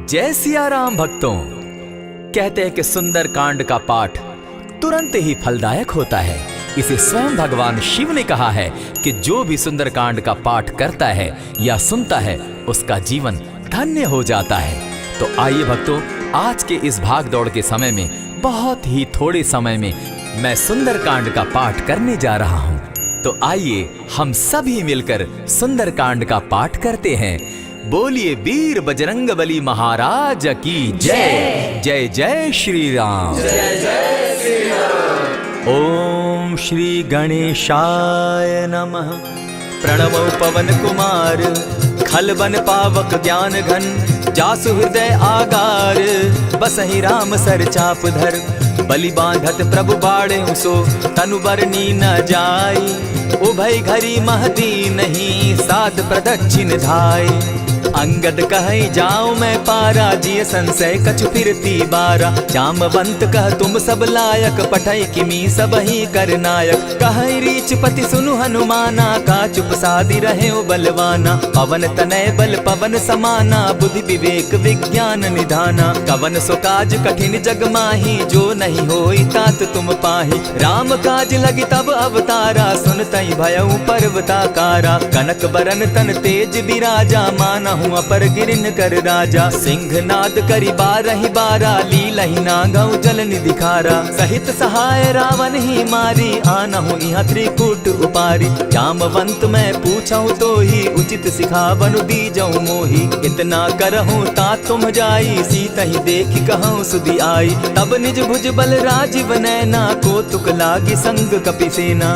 जय सिया राम भक्तों। कहते हैं कि सुंदर कांड का पाठ तुरंत ही फलदायक होता है। इसे स्वयं भगवान शिव ने कहा है कि जो भी सुंदर कांड का पाठ करता है या सुनता है उसका जीवन धन्य हो जाता है। तो आइए भक्तों, आज के इस भाग दौड़ के समय में बहुत ही थोड़े समय में मैं सुंदर कांड का पाठ करने जा रहा हूँ। तो आइए हम सभी मिलकर सुंदर कांड का पाठ करते हैं। बोलिए वीर बजरंगबली महाराज की जय। जय जय श्री राम। जय जय श्री राम। ओम श्री गणेशाय नमः। प्रणवो पवन कुमार खलबन पावक ज्ञान घन जासु हृदय आगार बसहि राम सर चाप धर बलि बांधत प्रभु बाड़े सो तनु बरनी न जाई उभय घरी महदी नहीं साध प्रदक्षिण धाय अंगद कहे जाओ मैं पारा जिय संशय कछु फिरती बारा जामवंत कह तुम सब लायक पठै किमी सब ही कर नायक कहे रीच पति सुनु हनुमाना का चुप सादी रहे बलवाना पवन तनय बल पवन समाना बुद्धि विवेक विज्ञान निधाना कवन सो काज कठिन जग माही जो नहीं होई तात तुम पाही राम काज लगी तब अवतारा सुन तई भयउ पर्वताकारा कनक बरन तन तेज बिराजा माना अपर गिरिन कर राजा सिंहनाद करी बारहि बारा लीलहि नागौ जल निधिखारा सहित सहाय रावण ही मारी आनहु इहाँ त्रिकूट उपारी जामवंत मैं पूछऊं तो ही उचित सिखावनु दीजऊं मोही इतना करहूं ता तुम जाई सीतहि देखि कहूं सुधि आई तब निज भुज बल राजीव नैना को तुक लागी संग कपिसेना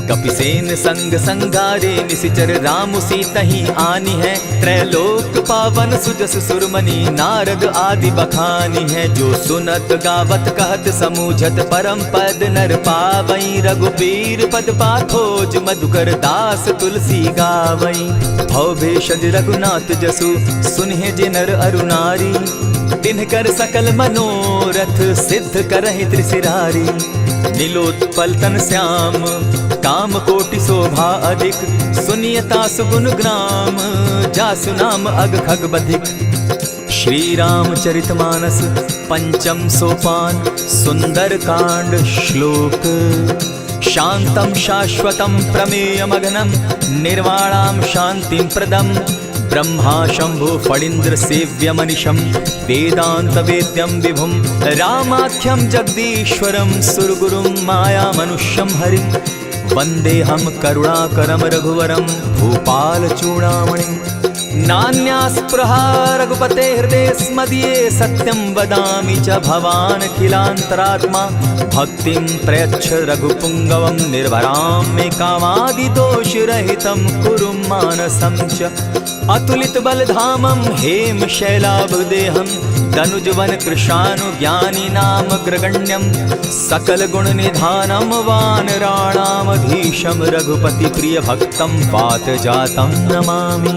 कपिसेन संग संगारे निसिचर राम सीतहि आनी है त्रैलोक पावन सुजस सुरमणि नारद आदि बखानी है जो सुनत गावत कहत समूझत परम पद नर पावई रघुबीर पद पाथोज मधुकर दास तुलसी गावई भव भेषज रघुनाथ जसु सुनहि जे नर अरुनारी तिनकर सकल मनोरथ सिद्ध करहि त्रिशिरारी नीलोत्पल तन श्याम काम कोटि शोभा अधिक सुनियता सुगुण ग्राम जासु नाम अग खग बधिक। श्री रामचरितमानस पंचम सोपान सुंदर कांड श्लोक शांतम शाश्वतम प्रमेयमघनम निर्वाणाम शांतिं प्रदम ब्रह्मा शंभु फणीन्द्र सेव्य मनिषम वेदांत वेद्यम विभुम रामाख्यम जगदीश्वरम सुरगुरुम माया मनुष्यम हरिम वंदे हम करुणाकरम रघुवरम भूपाल चूड़ामणिम नान्यास्पृहा रघुपते हृदय स्मदीये सत्यं वदामि च भवान् खिलान्तरात्मा भक्तिं प्रयच्छ रघुपुंगवं निर्भरां मे कामादिदोषरहितं कुरु मानसं च अतुलित बलधामं हेम शैलाभदेहं तनुजवन कृशानु ज्ञानी नाम ग्रगण्यं सकल गुण निधानं वानराणामधीशं रघुपति प्रिय भक्तं वात जातं नमामि।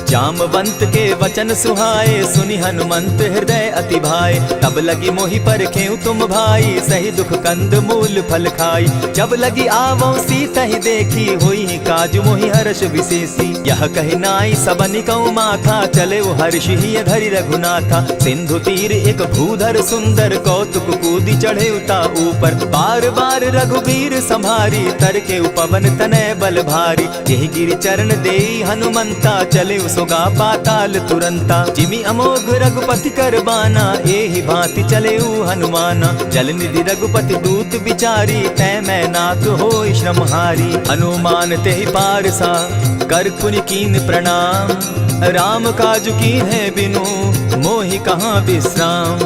जामवंत के वचन सुहाए सुनि हनुमंत हृदय अति भाए तब लगी मोहि परखेउ तुम भाई सही दुख कंद मूल फल खाई जब लगी आवो सीतहि देखी होई काज मोहि हर्ष विशेषी यह कहि नाई सबनि कौ माथा चले वो हर्ष ही धरि रघुनाथा सिंधु तीर एक भूधर सुंदर कौतुक कूदी चढ़े उता ऊपर बार बार रघुबीर संभारी तर के पवन तनय बल भारी यही गिरि चरण देई हनुमंता चले सोगा पाताल तुरंता जिमि अमोघ रघुपति कर बाना एहि भांति चले हनुमाना जल निधि रघुपति दूत बिचारी तै मैं नाथ होई श्रमहारी हनुमान तेहि पारसा कर पुनि कीन प्रणाम राम काज कीन है बिनु मोहि कहाँ विश्राम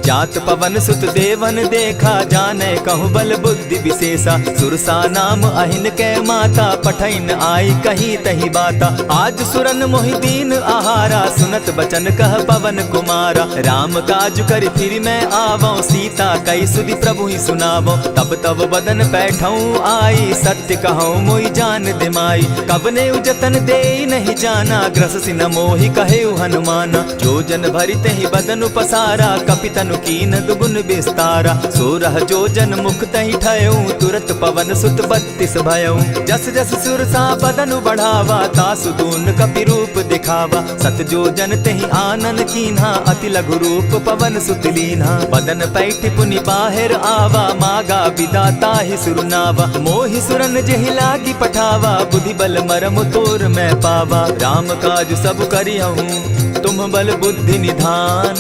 जात पवन सुत देवन देखा जाने कहु बल बुद्धि विशेषा सुरसा नाम अहिन कै माता पठैन आई कही तही बाता आज सुरन मोहि दीन आहारा सुनत बचन कह पवन कुमारा राम काज कर फिर मैं आवो सीता कई सुधि प्रभु ही सुनावो तब तब बदन बैठऊं आई सत्य कहूँ मोहि जान दिमाई कब ने उजतन दे नहीं जाना ग्रस सिन मोहि कहे हनुमाना जो जन भरित ही बदन पसारा कपितन कीन दुगुन विस्तारा सोरह जो जन मुख तहि ठयऊं तुरत पवन सुत 32 भयऊं जस जस सुरसा बदनु बढ़ावा तासु दून कपि रूप दिखा देखावा। सत जो जन तेहि आनन कीन्हा, अति लघु रूप पवन सुत लीन्हा। बदन पैठ पुनि बाहिर आवा, मागा विदाता ही सुरनावा। मोहि सुरन जेहि लागी पठावा, बुद्धि बल मरम तोर मैं पावा। राम काज सब करिहूँ तुम बल बुद्धि निधान,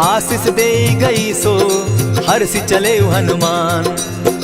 आशीष दे गई सो हर्षि चले हनुमान।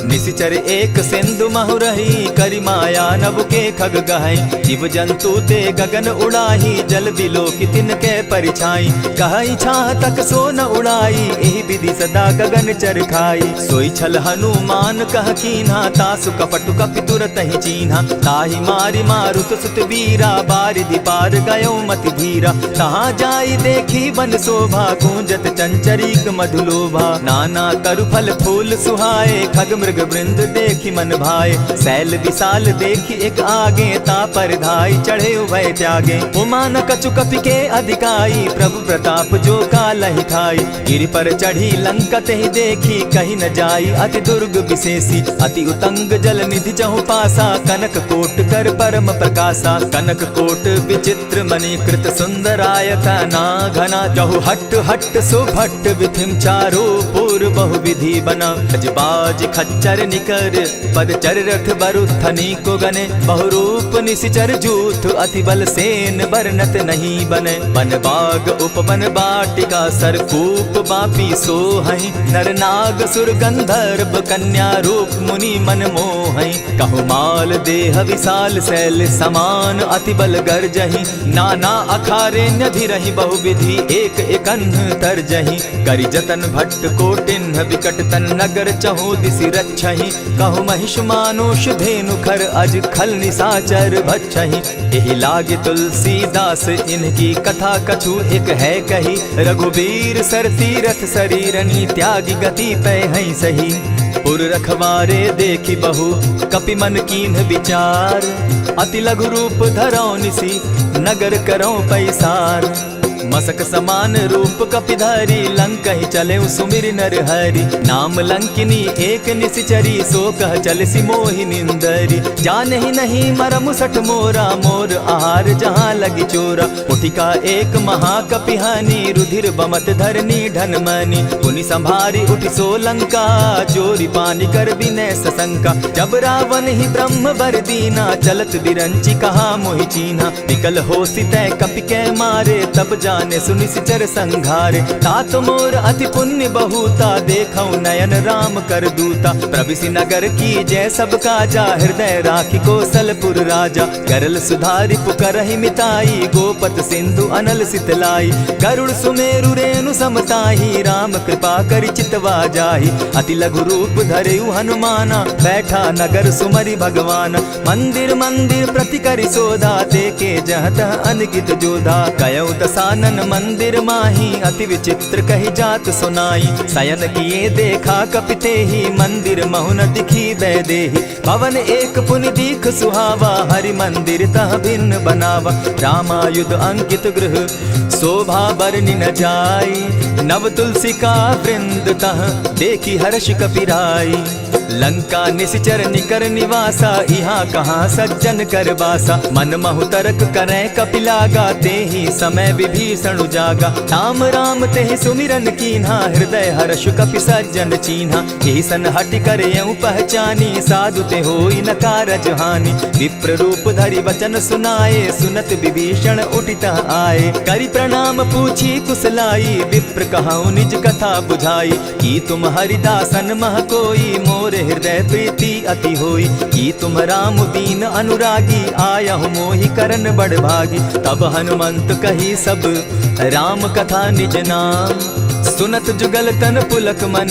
निशिचर एक सिंधु महु रही, करि माया नभ के खग गहई। जीव जंतु ते गगन उड़ाही, जल बिलो की तिनके परिछाई। कहई छाह तक सो न उड़ाई, एहि विधि सदा गगन चर खाई। सोई छल हनुमान कह कीन्हा, तासु कपटु कपि तुरत ही चीन्हा। ताहि मारि मारुत सुत वीरा, बारिधि पार गयो मति धीरा। तहाँ जाई देखी वन शोभा, गूंजत चंचरीक मधुलोभा। नाना तरु फल फूल सुहाए, खग मृग वृंद देखी मन भाए। सैल विशाल देखी एक आगे, तापर धाई चढ़े उभय त्यागे। उमान कछु कपि के अधिकाई, प्रभु प्रताप जो कालहि खाई। गिरि पर चढ़ी लंका तेहि देखी, कहीं न जाई अति दुर्ग विशेषी। अति उतंग जल निधि जहु पासा, कनक कोट कर परम प्रकाशा। कनक कोट विचित्र मणि कृत सुंदरायत ना घना। जहु हट हट सुभट विधिम चारो पूर्व बहु विधि बना। बाज खच्चर निकर पद चर रथ बरुथनी को गने। बहुरूप निशिचर जूथ अति बल सेन बरनत नहीं बने। बन बाग उपवन बाटिका सरकूप बापी सोहई। नर नाग सुर गंधर्व कन्या रूप मुनि मन मोहई। कहु माल देह विशाल शैल समान, अति बल गर्जही। नाना अखारे न्यधिरहि बहुविधि, एक एकन्ह तरजही। करि जतन भट्ट कोटिन्ह विकट तन नगर चहु दिसि रक्षहि। कहु महिष मानुष धेनु खर, अज खल निशाचर भक्षहि। एहि लागे तुलसीदास इनकी कथा, कछु एक है कही। रघुबीर सर तीरथ शरीरनी, त्यागी गति पै हई सही। पुर रखवारे देखी बहु, कपि मन कीन्ह विचार। अति लघु रूप धरौ निसी, नगर करौ पैसार। मसक समान रूप कपिधारी, लंक ही चले सुमिर नर हरि। नाम लंकिनी एक निशिचरी, सो कह चल सी मोहि निंदरी। जाने ही नहीं मरम सठ मोरा, मोर आहार जहाँ लगी चोरा। उठिका एक महाकपिहानी, रुधिर बमत धरनी ढन मनी। पुनि संभारी उठि सो लंका, चोरी पानी कर विनय सशंका। जब रावण ही ब्रह्म बर दीना, चलत बिरंची कहा मोहि चीन्हा। निकल हो सितै कपि के मारे, तब जाने सुनि सिचर संघारे। तात मोर अति पुण्य बहुता, देखौ नयन राम कर दूता। प्रविशि नगर की जय सब काजा, हृदय राखी कौशलपुर राजा। गरल सुधारि पुकरहि मिताई, गोपत सिंधु अनल सितलाई। गरुड़ सुमेरु रेणु समताही, राम कृपा करि चितवा जाहि। अति लघु रूप धरेउ हनुमाना, बैठा नगर सुमरि भगवान। मंदिर मंदिर प्रति करि सोधा, देखे जह तह अनगित जोधा। कयौ दसानन मंदिर माही, अति विचित्र कही जात सुनाई। शयन किए देखा कपिते ही, मंदिर महु न दिखी बैदेही। भवन एक पुनि दीख सुहावा, हरि मंदिर तह भिन्न बनावा। रामायुध अंकित गृह, शोभा बरनि न जाई। नव तुलसी का वृंद तह, देखी हर्ष कपिराई। लंका निशिचर निकर निवासा, यहाँ कहाँ सज्जन कर बासा। मन महु तरक करै कपिलागा, तेहि समय विभीषण जागा। राम राम तेहि सुमिरन कीन्हा, हृदय हर्ष कपि सज्जन चीन्हा। एहि सन हटि कर यऊ पहचानी, साधु ते होई न कारज हानि। विप्र रूप धरि वचन सुनाए, सुनत विभीषण उठित आए। करि प्रणाम पूछी कुशलाई, विप्र कहऊँ निज कथा बुझाई। की तुम हरिदासन मह कोई, मोर हृदय प्रीति अति होई। की तुम राम दीन अनुरागी, आयहु मोहि करन बड़ भागी। तब हनुमंत कही सब राम कथा निज नाम, सुनत जुगल तन पुलक मन,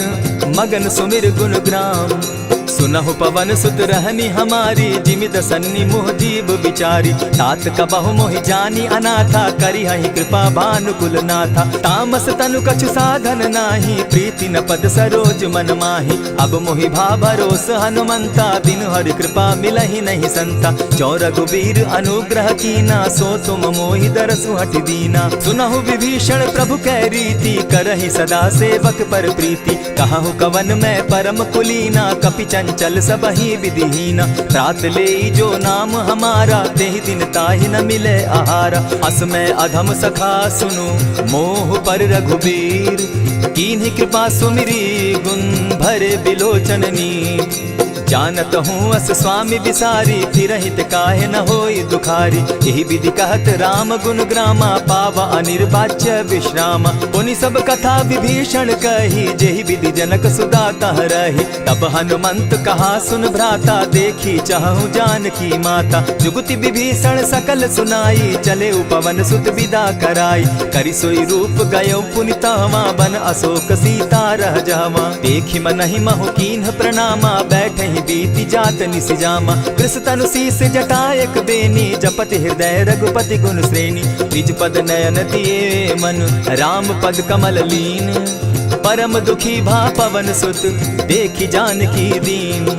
मगन सुमिर गुण ग्राम। सुनहु पवन सुत रहनी हमारी, जिमित सन्नि मुह जीव विचारी। तात कबहु मोहि जानी अनाथा, करिहहि कृपा भानुकुल नाथा। तामस तनु कछु साधन नाही, प्रीति न पद सरोज मन माही। अब मोहि भा भरोस हनुमंता, बिनु हरि कृपा मिलहि नहीं संता। जो रघुबीर अनुग्रह कीना, सो तुम मोहि दरसु हटि दीना। सुनहु विभीषण प्रभु कै रीति, करहि सदा सेवक पर प्रीति। कहहु कवन मैं परम कुलीना, कपि चंचल सबहि विधिहीन। रात ले जो नाम हमारा, तेहि दिन ताहि न मिले आहारा। अस में अधम सखा सुनु, मोह पर रघुबीर। कीन्ही कृपा सुमिरी, गुण भरे बिलोचन नीर। जानत हूँ अस स्वामी विसारी, फिरहित काहे न होई दुखारी। यही विधि कहत राम गुण ग्रामा, पावा अनिर्वाच्य विश्रामा। पुनि सब कथा विभीषण कही, जेहि विधि जनक सुता तह रही। तब हनुमंत कहा सुन भ्राता, देखी चाहूँ जानकी माता। जुगति विभीषण सकल सुनाई, चले पवन सुत विदा कराई। करि सोई रूप गयो पुनि तहवा, बन अशोक सीता रह जावा। देखी मनहि महु कीन्ह प्रणामा, बैठे बीती जात निसिजामा। कृष तनु शीस जटा एक बेनी, जपति हृदय रघुपति गुण श्रेणी। निज पद नयन दिए मन, राम पद कमल लीन। परम दुखी भा पवन सुत, देखी जानकी दीन।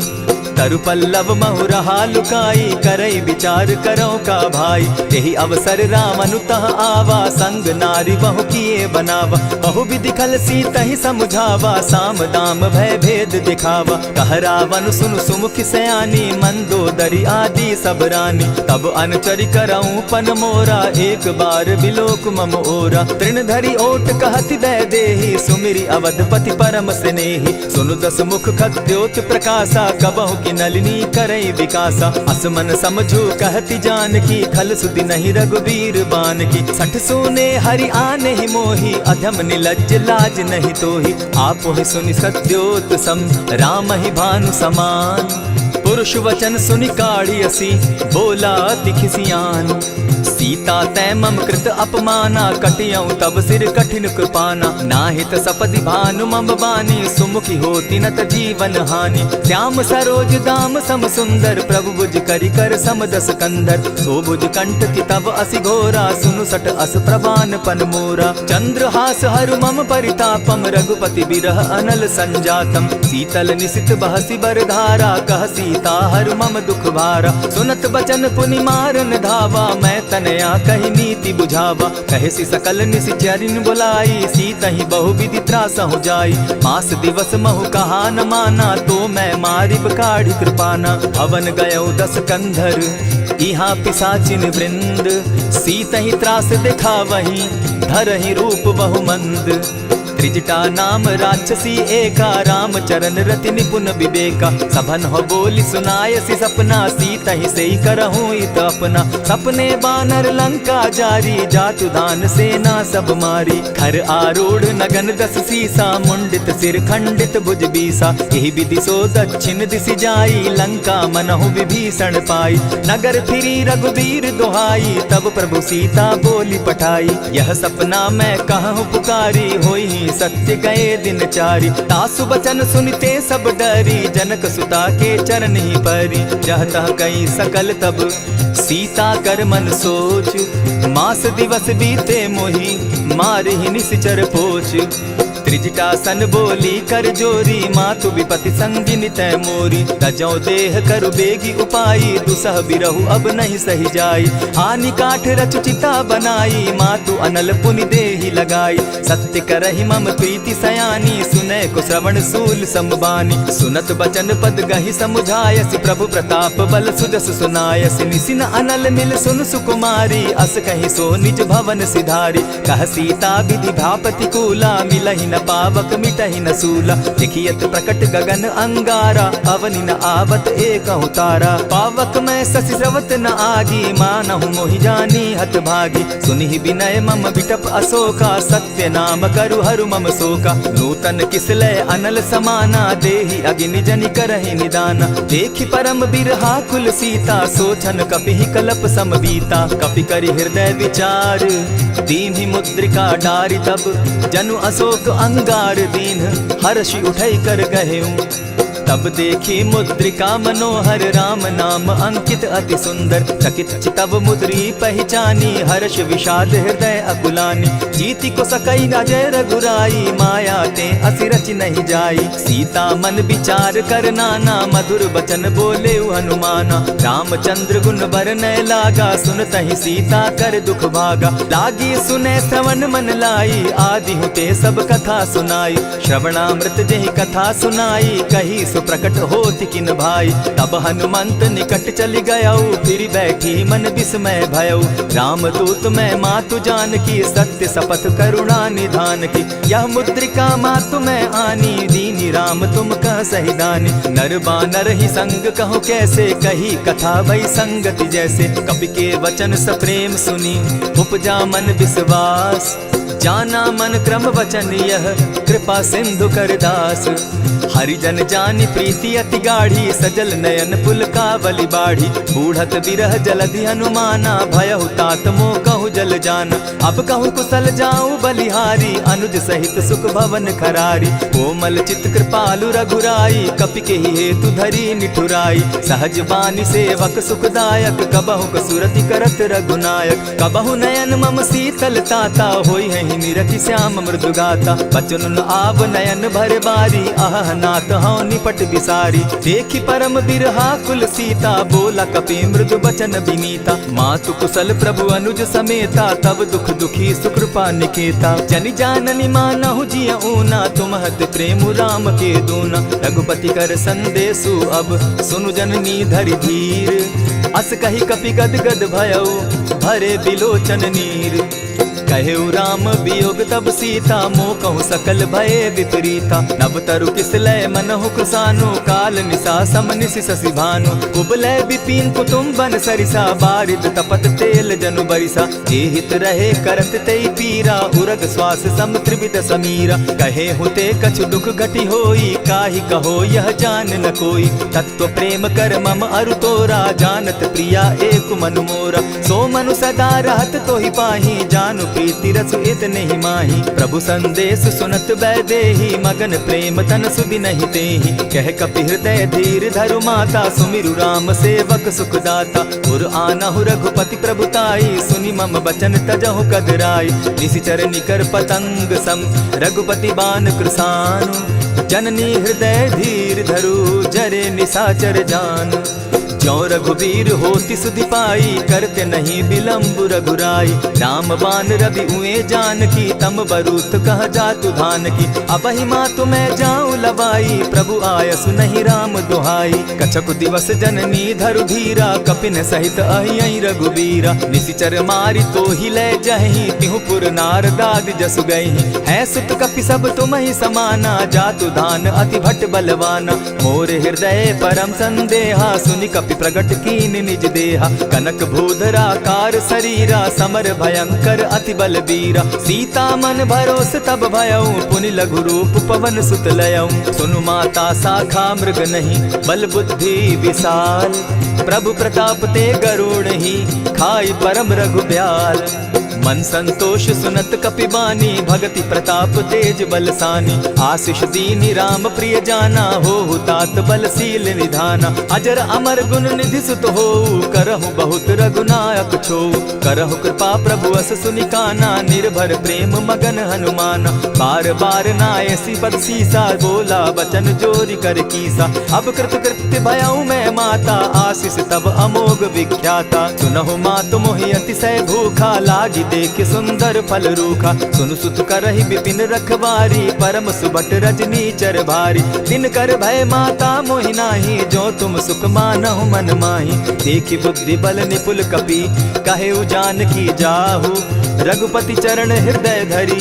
तरु पल्लव महु रहा लुकाई, करई विचार करो का भाई। यही अवसर राम अनुतः आवा, संग नारी बहु किए बनावा। बहु विधि खल सीतहि समुझावा, साम दाम भय भेद दिखावा। कह रावण सुनु सुमुखि सयानी, मंदोदरी आदि सब रानी। तब अनुचरि करऊं पन मोरा, एक बार बिलोक मम ओरा। तृण धरि ओट कहति वैदेही, सुमिरि अवधपति परम स्नेही। सुनु दस मुख खद्योत प्रकाशा, कबहु की नलिनी करई विकासा। असमन समझो कहती जानकी, खल सुधि नहीं रघुबीर बान की। सठ सोने हरि आने ही मोही, अधम निलज्ज लाज नहीं तोही। आप ही सुनि सत्योत सम, राम ही भानु समान। पुरुष वचन सुनि काढ़ियसी, बोला अति खिसियान। सीता तै मम कृत अपमाना, कटियऊं तब सिर कठिन कृपाना। नाहित सपदि भानु मम बानी, सुमुखी होती नत जीवन हानि। श्याम सरोज दाम सम सुंदर, प्रभु भुज करि कर सम दस कंधर। सो भुज कंठ की तब असि घोरा, सुनु सट अस प्रवान पन मोरा। चंद्रहास हरु मम परितापम, रघुपति बिरह अनल संजातम। शीतल निशित बहसी बरधारा, कह सीता हरु मम दुख भारा। सुनत बचन पुनि मारन धावा, मैं तनया कही नीति बुझावा। कहे सकल निश्चरिन बुलाई, सीतहि बहु विधि त्रास हो जाई। मास दिवस महु कहा न माना, तो मैं मारिब काढ़ी कृपाना। भवन गयो दस कंधर, इहाँ पिशाचिन वृंद। सीतहि त्रास दिखावहि, धरहि रूप बहु मंद। त्रिजटा नाम राक्षसी एका, राम चरण रति निपुण विवेका। सभन हो बोली सुनायसी सपना, सीतहि सेई करहूँ इत अपना। सपने बानर लंका जारी, जातु दान सेना सब मारी। खर आरूढ़ नगन दस सीसा, मुंडित सिर खंडित भुज बीसा। यही विधि सो दक्षिण दिशि जाई, लंका मनहु विभीषण पाई। नगर फिरी रघुबीर दुहाई, तब प्रभु सीता बोली पठाई। यह सपना मैं कहूँ पुकारी, होई सत्य गए दिन चारी। तासु बचन सुनते सब डरी, जनक सुता के चरण ही परी। जहतः कई सकल तब सीता कर मन सोच। मास दिवस बीते मोही, मारहि निश्चर पोच। त्रिजटासन बोली कर जोरी, मातु विपति संगिनी तै मोरी। तजौ देह करु बेगी उपाई, दुसह बिरहु अब नहीं सही जाई। आनि काठ रच चिता बनाई, मातु अनल पुनि देहि लगाई। सत्य करहि मम प्रीति सयानी, सुनै को श्रवण सूल संबानी। सुनत बचन पद गहि समुझायसि, प्रभु प्रताप बल सुजस सुनायसि। निसिन अनल मिल सुन सुकुमारी, अस कहि सो निज भवन सिधारी। कह सीता विधि भापति कूला, मिलहि न पावक मिटहि न सूला। देखियत प्रकट गगन अंगारा, अवनि न आवत एक तारा। पावक मैं शशि स्रवत न आगी, मानहु मोहि जानी हत भागी। सुनिहि विनय मम विटप अशोका, सत्य नाम करु हरु मम शोका। नूतन किसलय अनल समाना, देहि अगिनि जनि करहि निदाना। देखि परम बिरहा कुल सीता, सोचन कपिहि कलप सम बीता। कपि करि हृदय विचार, दीन्हि मुद्रिका डारि। तब जनु अशोक अंगार दीन, हर्षि उठै कर गहेऊं। तब देखी मुद्रिका मनोहर, राम नाम अंकित अति सुंदर। चकित चितव मुद्री पहचानी, हर्ष विषाद हृदय अकुलानी। जीति को सकई अजय रघुराई, माया ते असि रचि नहीं जाई। सीता मन विचार कर नाना, मधुर बचन बोले हनुमाना। रामचंद्र गुण बरनय लागा, सुनतहि सीता कर दुख भागा। लागी सुने श्रवण मन लाई, आदि होते सब कथा सुनाई। श्रवणामृत जेहि कथा सुनाई, कही सो प्रकट होति किन भाई। तब हनुमंत निकट चली गयऊ, फिर बैठी मन विस्मय भयऊ। राम दूत मैं मातु जान की, सत्य शपथ करुणा निधान की। यह मुद्रिका मातु मैं आनी, दीनी राम तुम कह सही दानी। नर बानर ही संग कहूँ कैसे, कही कथा भई संगति जैसे। कपि के वचन सप्रेम सुनी, उपजा मन विश्वास। जाना मन क्रम वचन यह, कृपा सिंधु कर दास। हरिजन जानि प्रीति अति गाढ़ी, सजल नयन पुलकावली बाढ़ी। बूढ़त बिरह जलधि हनुमाना, भयहु तात मोह कहु जल जाना। अब कहूँ कुशल जाऊँ बलिहारी, अनुज सहित सुख भवन खरारी। कोमल चित कृपालु रघुराई, कपि के ही हेतु धरी निठुराई। सहज बानी सेवक सुखदायक, कबहु कसुरति करत रघुनायक। कबहु नयन मम शीतल ताता, होई है निरखि श्याम मृदु गाता। बचन आब नयन भर बारी, आह नाथ हौ निपट बिसारी। देखी परम बिरहा कुल सीता, बोला कपि मृदु बचन विनीता। मातु कुशल प्रभु अनुज समेता, तब दुख दुखी सुकृपा निकेता। जनि जाननि मानहु जिय ऊना, तुम हत प्रेम राम के दूना। रघुपति कर संदेशु अब, सुनु जननी धरि धीर। अस कही कपि गद गद भयऊ, भरे बिलोचन नीर। कहेउ राम वियोग तब सीता, मोह कहूँ सकल भये विपरीता। नव तरु किसलय मनहु कृसानु, काल निशा सम निशि शशि भानु। कुबलय विपिन कुटुम्बन सरिसा, बारिद तपत तेल जनु बरिसा। जे हित रहे करत तेई पीरा, उरग श्वास सम त्रिविध समीरा। कहे हुते कछु दुख घटी होई, काहि कहो यह जान न कोई। तत्व प्रेम कर मम अरु तोरा, जानत प्रिया एक मनु मोरा। सो मनु सदा रहत तोहि पाही, जानु प्रीति रसु इतने ही माही। प्रभु संदेश सुनत वैदेही, मगन प्रेम तन सुधि नहीं तेहि। कह कपि हृदय धीर धरु माता, सुमिरु राम सेवक सुखदाता। उर आनहु रघुपति प्रभुताई, सुनि मम बचन तजहु कदराई। निशिचर निकर पतंग सम, रघुपति बान कृसानु। जननी हृदय धीर धरु, जरे निशाचर जान। ज्यों रघुबीर होति सुधि पाई, करते नहीं विलम्ब रघुराई। राम बान रवि उए जान की, तम बरूत कह जातु धान की। अबहि मातु मैं जाऊँ लवाई, प्रभु आयसु नहीं राम दुहाई। कछक दिवस जननी धरु धीरा, कपिन सहित अहियहि रघुबीरा। निशिचर मारि तो ही ले जहि, तिहु पुर नारदादि जसु गहि। है सुत कपि सब तुमहि समाना, जातु धान अति भट बलवाना। मोर हृदय परम संदेहा, सुनि कपि प्रगट कीन निज देहा। कनक भूधराकार शरीरा, समर भयंकर अति बलबीरा। सीता मन भरोस तब भयऊ, पुनि लघु रूप पवन सुत लयऊ। सुनु माता शाखा मृग नहीं, बल बुद्धि विशाल। प्रभु प्रताप ते गरुड़ ही, खाई परम रघुब्याल। मन संतोष सुनत कपि बानी, भगति प्रताप तेज बलसानी। आशीष दीनी राम प्रिय जाना, हो तात बलशील निधाना। अजर अमर गुण निधि सुत हो, करहु बहुत रघुनायक छो। करहु कृपा प्रभु अस सुनिकाना, निर्भर प्रेम मगन हनुमाना। बार बार नायसी पद सीसा, बोला बचन जोरि कर कीसा। अब कृत कृत्य भयऊ मैं माता, आशीष तब अमोघ विख्याता। सुनहु मातु मोहि अतिशय भूखा, लागी देख सुंदर फल रूखा। सुन सुत करहि विपिन रखवारी, परम सुबट रजनी चर भारी। दिन कर भय माता मोहि नाही, जो तुम सुख मानहु मन माही। देखि बुद्धि बल निपुल कपि, कहेउ जानकी जाहु। रघुपति चरण हृदय धरी,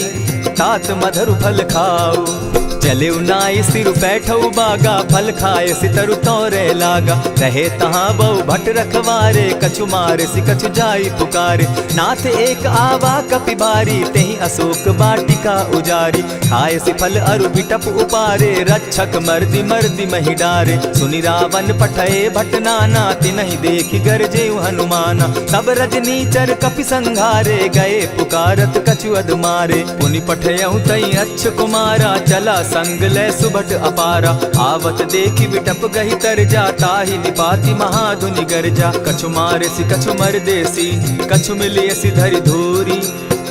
तात मधुर फल खाऊ। चले नाई सिर बैठऊ बागा, फल खाए सितरु तोरे लागा। रहे तहाँ बहु भट रखवारे, कछु मारे सि कछु जाई पुकारे। नाथ एक आवा कपि बारी, तेहि अशोक बाटिका उजारी। खाए सि फल अरु बिटप उपारे, रक्षक मर्दि मर्दि महि डारे। सुनि रावण पठए भट नाना, तिनहि देखि गरजेउ हनुमाना। सब रजनीचर कपि संघारे, गए पुकारत कछु अधमारे। पुनि पठयउ तई अच्छ कुमारा, चला संग ले सुभट अपारा। आवत देखि बिटप गहि तर जा, ताहि निपाति महाधुनि गर्जा। कछु मारे सि कछु मर देसी, कछु मिलियसि धरि धूरी।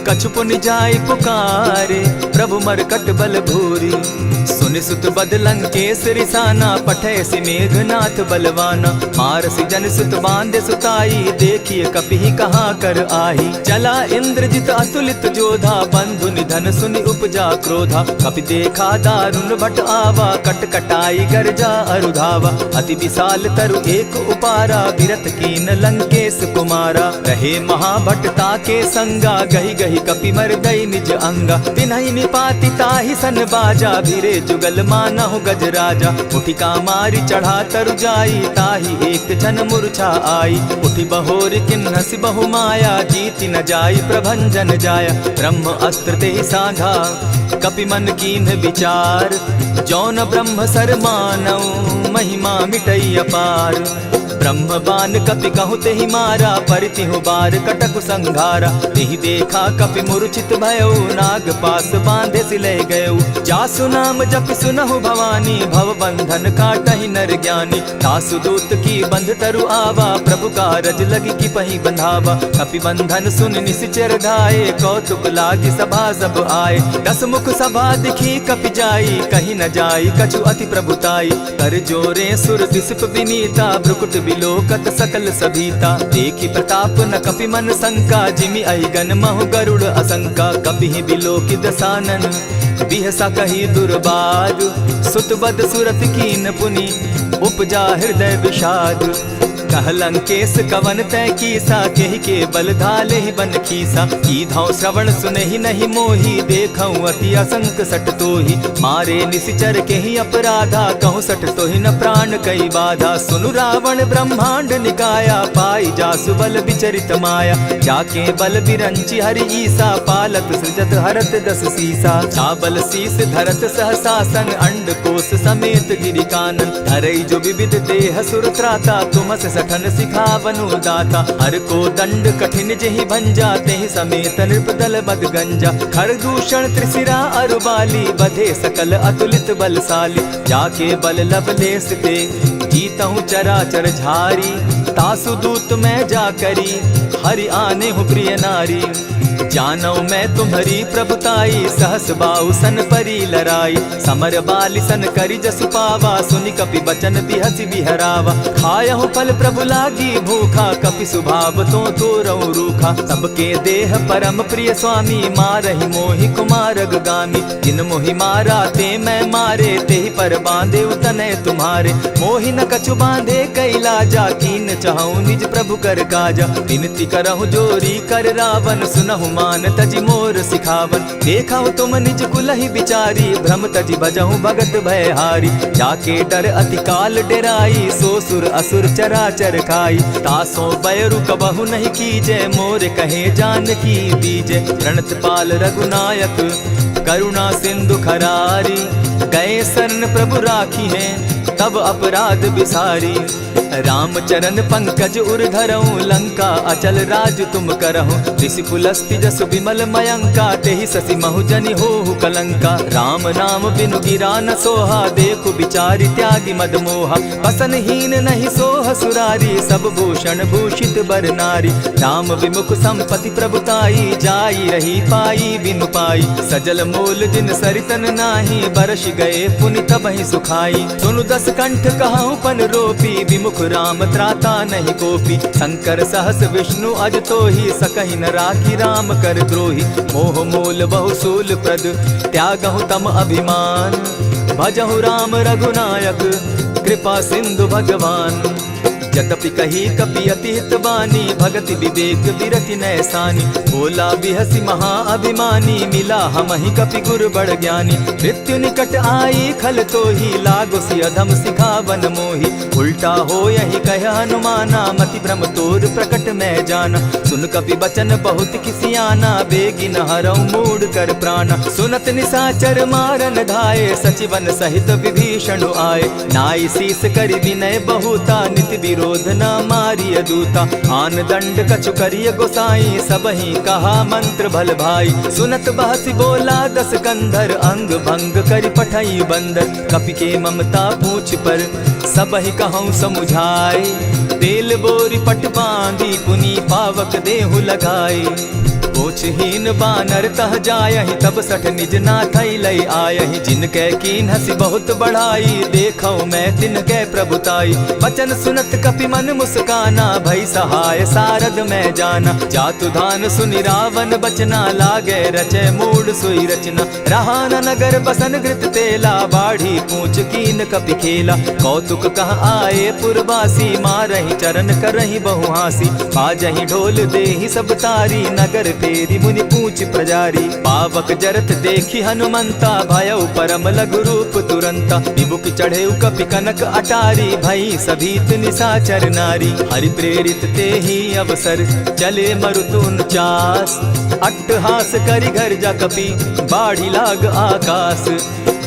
कछु पुनि जाय पुकारे, प्रभु मरकट बल भूरी। सुनि सुत बद लंकेश रिसाना, पठै सि मेघनाथ बलवाना। मारसि जन सुत बांधे सुताई, देखिए कपि कहाँ कर आही। चला इंद्रजित अतुलित जोधा, बंधु निधन सुनि उपजा क्रोधा। कपि देखा दारुण भट आवा, कट कटाई गर्जा अरुधावा। अति विशाल तरु एक उपारा, विरत कीन लंकेश कुमारा। रहे महाभट ताके संगा, गही गही कपि मर्दई निज अंगा। तिन्हि निपाति ताहि सन बाजा, भिरे जुगल मानहु गजराजा। उठिका मारी चढ़ा तरु जाई, ताहि एक जन मूर्छा आई। उठि बहोर किन्हसि बहु माया, जीति न जाई प्रभंजन जाया। ब्रह्म अस्त्र ते साधा, कपि मन कीन्ह विचार। जौन ब्रह्म सर मानौ, महिमा मिटई अपार। ब्रह्म बान कपि कहु तेहि मारा, परितिहु बार कटकु संघारा। तेहि देखा कपि मूर्छित भयउ, नाग पास बांधे सिले गयउ। जासु नाम जपि सुनहु भवानी, भव बंधन काटहि नर ज्ञानी। तासु दूत की बंध तरु आवा, प्रभु कारज लगी कि पहि बंधावा। कपि बंधन सुन निश्चर धाये, कौतुक लागी सभा सब आए। दस मुख सभा दिखी कपि जाई, कहीं न जाई कछु अति प्रभुताई। कर जोरे सुर दिसप विनीता, भ्रुकुट बिलोकत सकल सभीता। देखी प्रताप न कपि मन शंका, जिमि अहिगन महु गरुड़ असंका। कपि बिलोकित सानन, बिहसा कही दुर्बाद। सुत बद सुरत कीन पुनि, उपजा हृदय विषाद। कह लंकेश कवन तय कीसा, केहि के बल धाले ही बन खीसा। कीधौ श्रवण सुनहि नहीं मोही, देखऊं अति असंक सट तोही। मारे निशिचर केहि अपराधा, कहूँ सट तोहि न प्राण कई बाधा। सुनु रावण ब्रह्मांड निकाया, पाई जासु बल विचरित माया। जाके बल बिरंचि हरि ईसा, पालत सृजत हरत दस सीसा। चाबल शीस धरत सहसासन, अंड कोश समेत गिरि कानन। धरई जो विविध देह सुर त्राता, तुमस सठन सिखावनु दाता। हर को दंड कठिन जेहि भंजा, तेहि समेत नृपदल बद गंजा। खरदूषण त्रिशिरा अरुबाली, बधे सकल अतुलित बलशाली। जाके बल लवलेस ते, जीतहु चराचर झारी। तासु दूत मैं जा करी, हरि आने हूँ प्रिय नारी। जानौ मैं तुम्हारी प्रभुताई, सहस बाहु सन परी लराई। समर बाली सन करी जसु पावा, सुनि कपि बचन बिहसि बिहरावा। खायहु फल प्रभु लागी भूखा, कपि सुभाव तो तोरऊ रूखा। सबके देह परम प्रिय स्वामी, मारहि मोहि कुमारग गामी। जिन मोहि मारा ते मैं मारे, तेहि पर बांधे उतनय तुम्हारे। मोहि न कछु बांधे कैलाजा, कीन चाहूं निज प्रभु कर काजा। विनती करहु जोरी कर रावण, सुनहु मान तजि मोर सिखावन। देखा तुम निज कुलहि बिचारी, भ्रम तजि भजहु भगत भयहारी। जाके डर अति काल डेराई, सो सुर असुर चराचर खाई। तासो बैरु कबहु नहीं कीजे, मोर कहे जानकी दीजे। प्रणत पाल रघुनायक, करुणा सिंधु खरारी। गए शरण प्रभु राखी है, तब अपराध बिसारी। रामचरण पंकज उर्धरऊं, लंका अचल राज तुम करहु। ऋषि पुलस्ति जस विमल मयंका, तेहि ससि महु जनि होहु कलंका। राम नाम बिनु गिरा न सोहा, देखु बिचारी त्यागी मद मोहा। बसन हीन नहीं सोह सुरारी, सब भूषण भूषित बर नारी। राम विमुख संपति प्रभुताई, जाई रही पाई बिनु पाई। सजल मोल जिन सरितन नाही, बरस गए पुनि तबहि सुखाई। सुनु दस कंठ कहूँ पन रोपी, विमुख राम त्राता नहीं कोपी। शंकर सहस विष्णु अज तोहि, सकहि न राखी राम कर द्रोही। मोह मोल बहुसूल प्रद, त्यागहु तम अभिमान। भजहु राम रघुनायक, कृपा सिंधु भगवान। यद्यपि कही कपि अति हितवानी, भगति विवेक विरति नैसानी। बोला बिहसि महा अभिमानी, मिला हमहि कपि गुर बड़ ज्ञानी। मृत्यु निकट आई खल तोहि, लागो सि अधम सिखावन मोहि। उल्टा हो यही कह हनुमाना, मति भ्रम तोर प्रकट मैं जाना। सुन कपि बचन बहुत किसियाना, बेगी न हरऊ मूड कर प्राणा। सुनत निसाचर मारन धाये, सचिवन सहित विभीषण आए। नाई शीस करि विनय बहुता, नित विरोध न मारिय दूता। आन दंड कछु करिय गोसाई, सबहि कहा मंत्र भल भाई। सुनत बहसि बोला दस कंधर, अंग भंग करि पठई बंदर। कपि के ममता पूछ पर, सबहि कहूँ समुझाए। तेल बोरी पट बांधी, पुनि पावक देहु लगाए। पूछहीन बानर तह जायहि तब सठ निज नाथ लई आयहि जिनके कीन हसी बहुत बढ़ाई देखौ मैं तिनके प्रभुताई बचन सुनत कपि मन मुस्काना भई सहाय सारद मैं जाना जातु धान सुनि रावण बचना लागे रचे मूड सोई रचना रहा न नगर बसन घृत तेला बाढ़ी पूछ कीन कपि खेला कौतुक कह आए पुरवासी मारहि चरण करहि बहु हासी बाजहि ढोल देहि सब तारी नगर तेरी मुनि पूछ प्रजारी पावक जरत देखी हनुमंता भयउ परम लघु रूप तुरंता विमुख चढ़े कपि कनक अटारी भई सभीत निशाचर नारी हरि प्रेरित ते ही अवसर चले मरुतुन चास अट्टहास करि घर जा कपि बाढ़ी लाग आकाश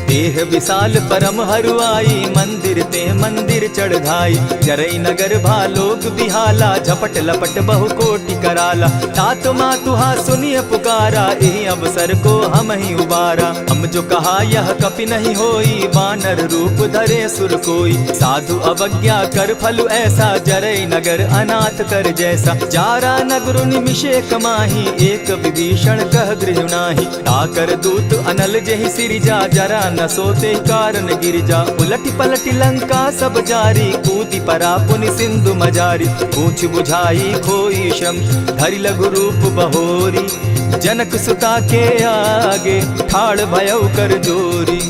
देह विशाल परम हरुआई मंदिर ते मंदिर चढ़ाई जरई नगर भालोग बिहाला झपट लपट बहु कोटि कराला तात मातुहा सुनिय पुकारा यही अवसर को हम ही उबारा हम जो कहा यह कपि नहीं होई वानर रूप धरे सुर कोई साधु अवज्ञा कर फल ऐसा जरई नगर अनाथ कर जैसा जारा नगर निमिषे कमाही एक विभीषण कह गृह नाही ताकर दूत अनल जहि सिरिजा जरा न सोते कारण गिरजा उलटी पलटी लंका सब जारी कूदी परा पुनि सिंधु मजारी पूछ बुझाई खोई श्रम धरि लघु रूप बहोरी जनक सुता के आगे ठाड़ भयउ कर जोरी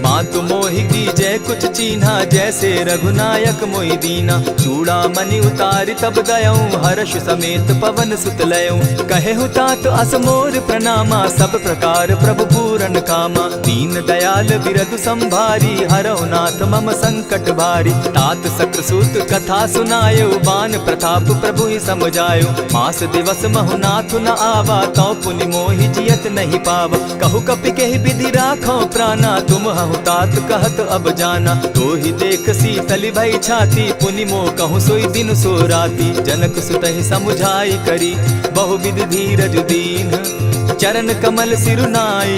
मातु मोहि जय कुछ चीन्हा जैसे रघुनायक मोहि दीना चूड़ा मणि उतारि तब दयऊं हर्ष समेत पवन सुत लयऊं कहे तात असमोर प्रणामा सब प्रकार प्रभु पूरन कामा दीन दयाल बिरदु संभारी हरौ नाथ मम संकट भारी तात सक्रसूत कथा सुनायो बान प्रताप प्रभु ही समझायो मास दिवस महु नाथ न आवा तौ पुनि मोहि जियत नहीं पावा कहु कपि केहि विधि राखो प्राणा तुम हहु तात कहत अब जाना तो ही देख शीतल भई छाती पुनि मो कहूँ सोई दिन सो राती जनक सुतहि समुझाई करी बहुविध धीरज दीन चरण कमल सिरुनाई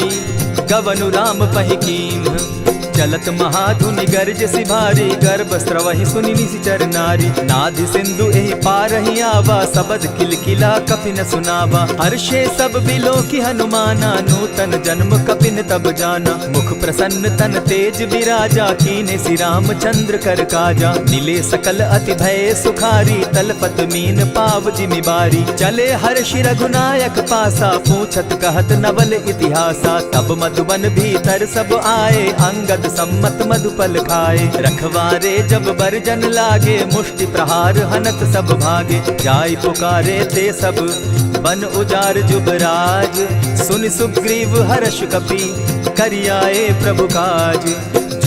गवनु राम पहि कीन चलत महाधुनि गर्ज सिभारी गर्भ स्रवहि सुनि निशिचर नारी नाधि सिंधु एहि पारहि आवा सबद किलकिला कपि न सुनावा हर्षे सब बिलो की हनुमाना नूतन जन्म कपिन तब जाना मुख प्रसन्न तन तेज विराजा कीने श्री रामचंद्र कर काजा मिले सकल अति भय सुखारी तलपत मीन पाव जिमि बारी चले हर्षि रघुनायक पासा पूछत कहत नवल इतिहासा तब मधुबन भीतर सब आए अंगद सम्मत मधुपल खाए रखवारे जब बरजन लागे मुष्टि प्रहार हनत सब भागे जाय पुकारे ते सब बन उजार जुबराज सुनि सुग्रीव हर्ष कपि करियाए प्रभु काज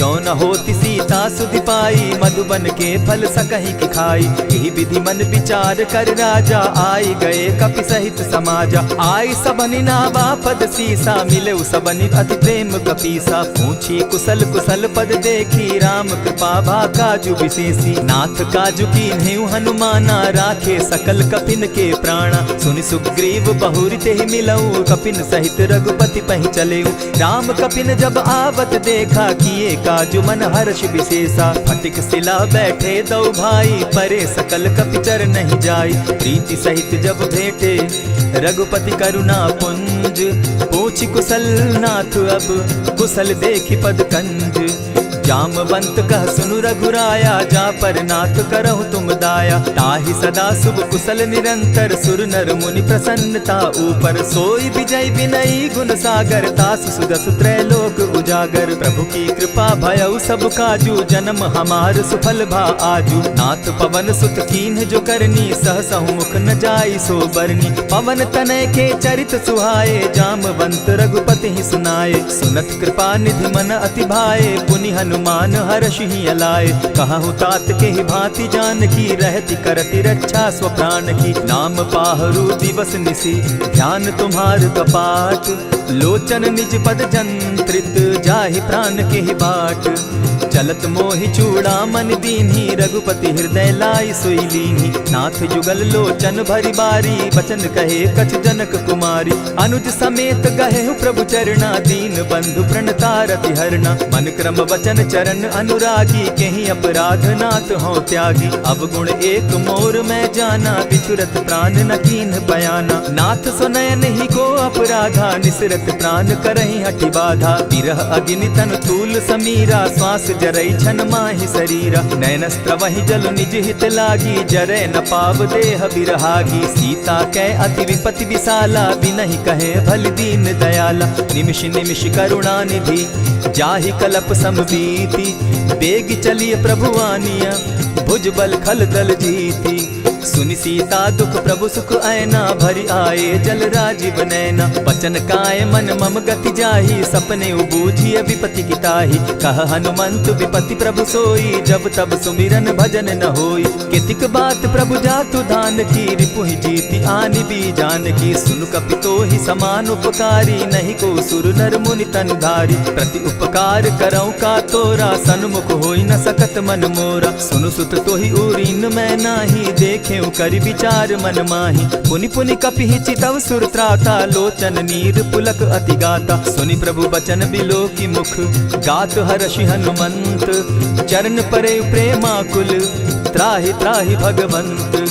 जो न होती सीता सुधि पाई मधुबन के फल सकहि की खाई यही विधि मन विचार कर राजा आई गए कपि सहित समाजा आई सबनि नावा पद सीसा मिले सबनि अति प्रेम कपीसा पूछी कुशल कुशल पद देखी राम कृपा भा काजु विशेषी नाथ काजु कीन्हेउ हनुमाना राखे सकल कपिन के प्राणा सुनि सुग्रीव बहुरि तेहि मिलऊ कपिन सहित रघुपति पहि चलेऊ राम कपिन जब आवत देखा किए काजु मन हर्ष विशेषा फटिक सिला बैठे दो भाई परे सकल कपिचर नहीं जाई प्रीति सहित जब भेटे रघुपति करुणा पुंज पूछि कुशल नाथ अब कुशल देखि पद कंज जामवंत कह सुनु रघुराया जा पर नाथ करहु तुम दाया ताहि सदा शुभ कुशल निरंतर सुर नर मुनि प्रसन्नता ऊपर सोई विजय विनयी गुण सागर तास सुदस त्रैलोक उजागर प्रभु की कृपा भयउ सब काजू जन्म हमार सुफल भा आजू नाथ पवन सुत कीन्ह जो करनी सहसहु मुख न जाई सो बरनी पवन तनय के चरित सुहाए जामवंत रघुपति ही सुनाए सुनत कृपा निधि मन अति भाए पुनि हनुमान हर्ष ही अलाए कहु तात के ही भांति जान की रहती करती रक्षा स्व प्राण की नाम पाहरु दिवस निसी ध्यान तुम्हार कपाट लोचन निज पद जंत्रित जाहि प्राण के ही बाट चलत मोहि चूड़ा मन दीन्ही, रघुपति हृदय लाई सोई लीन्ही। नाथ जुगल लोचन भरी बारी, बचन कहे कछ जनक कुमारी। अनुज समेत गहे प्रभु चरणा, दीन बंधु प्रणतारति हरना। मन क्रम वचन चरण अनुरागी, केहि अपराध नाथ हो त्यागी। अब गुण एक मोर मैं जाना, बिछुरत प्राण न कीन्ह बयाना। नाथ सुनयन ही को अपराधा, निसरत प्राण करहि हठि बाधा। विरह अग्नि तन तूल समीरा, श्वास जरई छन माहि शरीरा। नयनस्त्र वही जल निज हित लागी, जरै न पाव देह बिरहागी। सीता कै अति विपति विशाला, बिनहि कहे भल दीन दयाला। निमिष निमिष करुणा निधि, जाहि कलप समबीति। बेग चलिए प्रभु आनिया, भुज बल खल दल जीती। सुनि सीता दुख प्रभु सुख ऐना, भरी आए जल राजीव नैना। बचन काय मन मम गति जाहि, सपने बूझिए विपति की ताहि। कह हनुमंत विपति प्रभु सोई, जब तब सुमिरन भजन न होई। कितिक बात प्रभु जातु धान की, रिपुहि जीति आनि भी जान की। सुन कपितोहि समान उपकारी, नहीं को सुर नर मुनि तन धारी। प्रति उपकार करऊँ का तोरा, सन्मुख होई न सकत मन मोरा। सुनु सुत तोहि उरीन मैं नाही, देखे करि विचार मन माही। पुनि पुनि कपिहि चितव सुर त्राता, लोचन नीर पुलक अति गाता। सुनि प्रभु बचन बिलो की मुख, गात हर्षि हनुमंत। चरण परे प्रेमाकुल, त्राहि त्राहि भगवंत।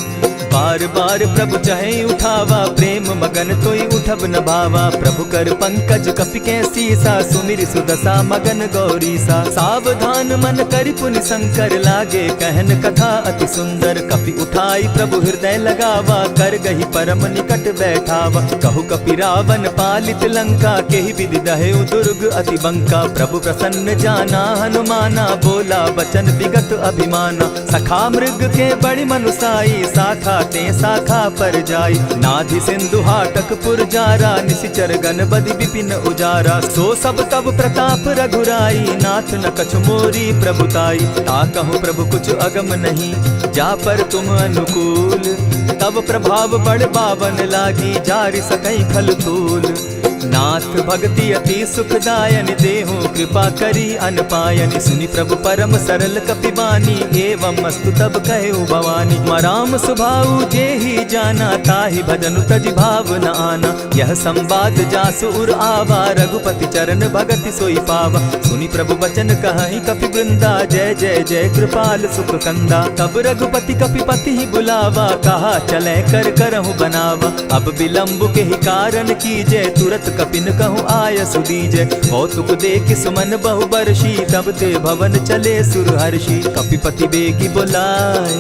बार बार प्रभु चहे उठावा, प्रेम मगन तोई उठब न भावा। प्रभु कर पंकज कपि के सीसा, सुमिर सुदशा मगन गौरीसा। सावधान मन करि पुनि शंकर, लागे कहन कथा अति सुंदर। कपि उठाई प्रभु हृदय लगावा, कर गही परम निकट बैठावा। कहु कपि रावण पालित लंका, केहि विधि दहेउ दुर्ग अति बंका। प्रभु प्रसन्न जाना हनुमाना, बोला बचन विगत अभिमाना। सखा मृग के बड़ी मनुसाई, साखा ते शाखा पर जाई। नाधि सिंधु हाटक पुर जारा, निशिचर गण बदि विपिन उजारा। सो सब तब प्रताप रघुराई, नाथ न कछु मोरी प्रभुताई। ताकहु प्रभु कुछ अगम नहीं, जा पर तुम अनुकूल। तब प्रभाव बड़ बावन लागी, जारि सकई खल तूल। नाथ भक्ति अति सुखदायनि, देहु कृपा करी अनपायनि। सुनि प्रभु परम सरल कपिबानी, एवं अस्तु तब कहु भवानी। मराम सुभाऊ जेहि जाना, ताहि भजनु तजि भाव न आना। यह संवाद जासु उर आवा, रघुपति चरण भगति सोई पावा। सुनि प्रभु बचन कहहि कपि वृंदा, जय जय जय कृपाल सुख कंदा। तब रघुपति कपिपति ही बुलावा, कहा चले कर करहु बनावा। अब विलंब के ही कारण कीजय, तुरत कपिन कहूँ आय सुदीजय। कौतुक देख सुमन बहु बरसी, तब ते भवन चले सुर हर्षि। कपिपति बेगी बुलाए,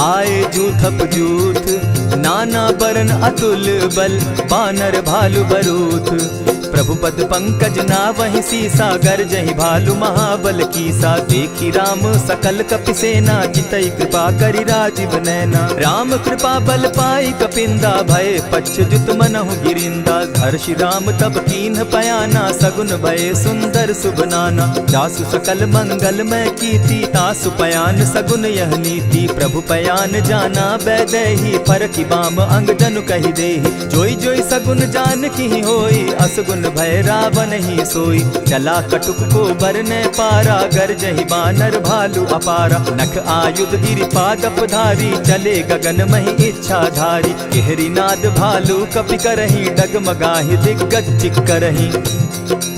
आए जूथप जूथ। नाना बरन अतुल बल, बानर भालु बरूथ। प्रभु पद पंकज नावहि सीसा, गरजहि भालु महाबल कीसा। देखी राम सकल कपि सेना, जितई कृपा करि राजीव नैना। राम कृपा बल पाई कपिंदा, भय पच्युत मनहु गिरिंदा। हर्षि राम तब कीन्ह पयाना, सगुन भय सुंदर शुभ नाना। जासु सकल मंगलमय कीर्ति, तासु पयान सगुन यह नीति। प्रभु पयान जाना बैदेही, फरकि बाम अंग जनु कहि देहि। जोई जोई सगुन जान की होई, असगुन भय रावण ही सोई। चला कटुक को बरने पारा, गरजहि बानर भालु अपारा। नख आयुध गिरि पादप धारी, चले गगन महि इच्छा धारी। केहरी नाद भालु कपि करहि, डगमगाहि दिग्गज चिक्करहि।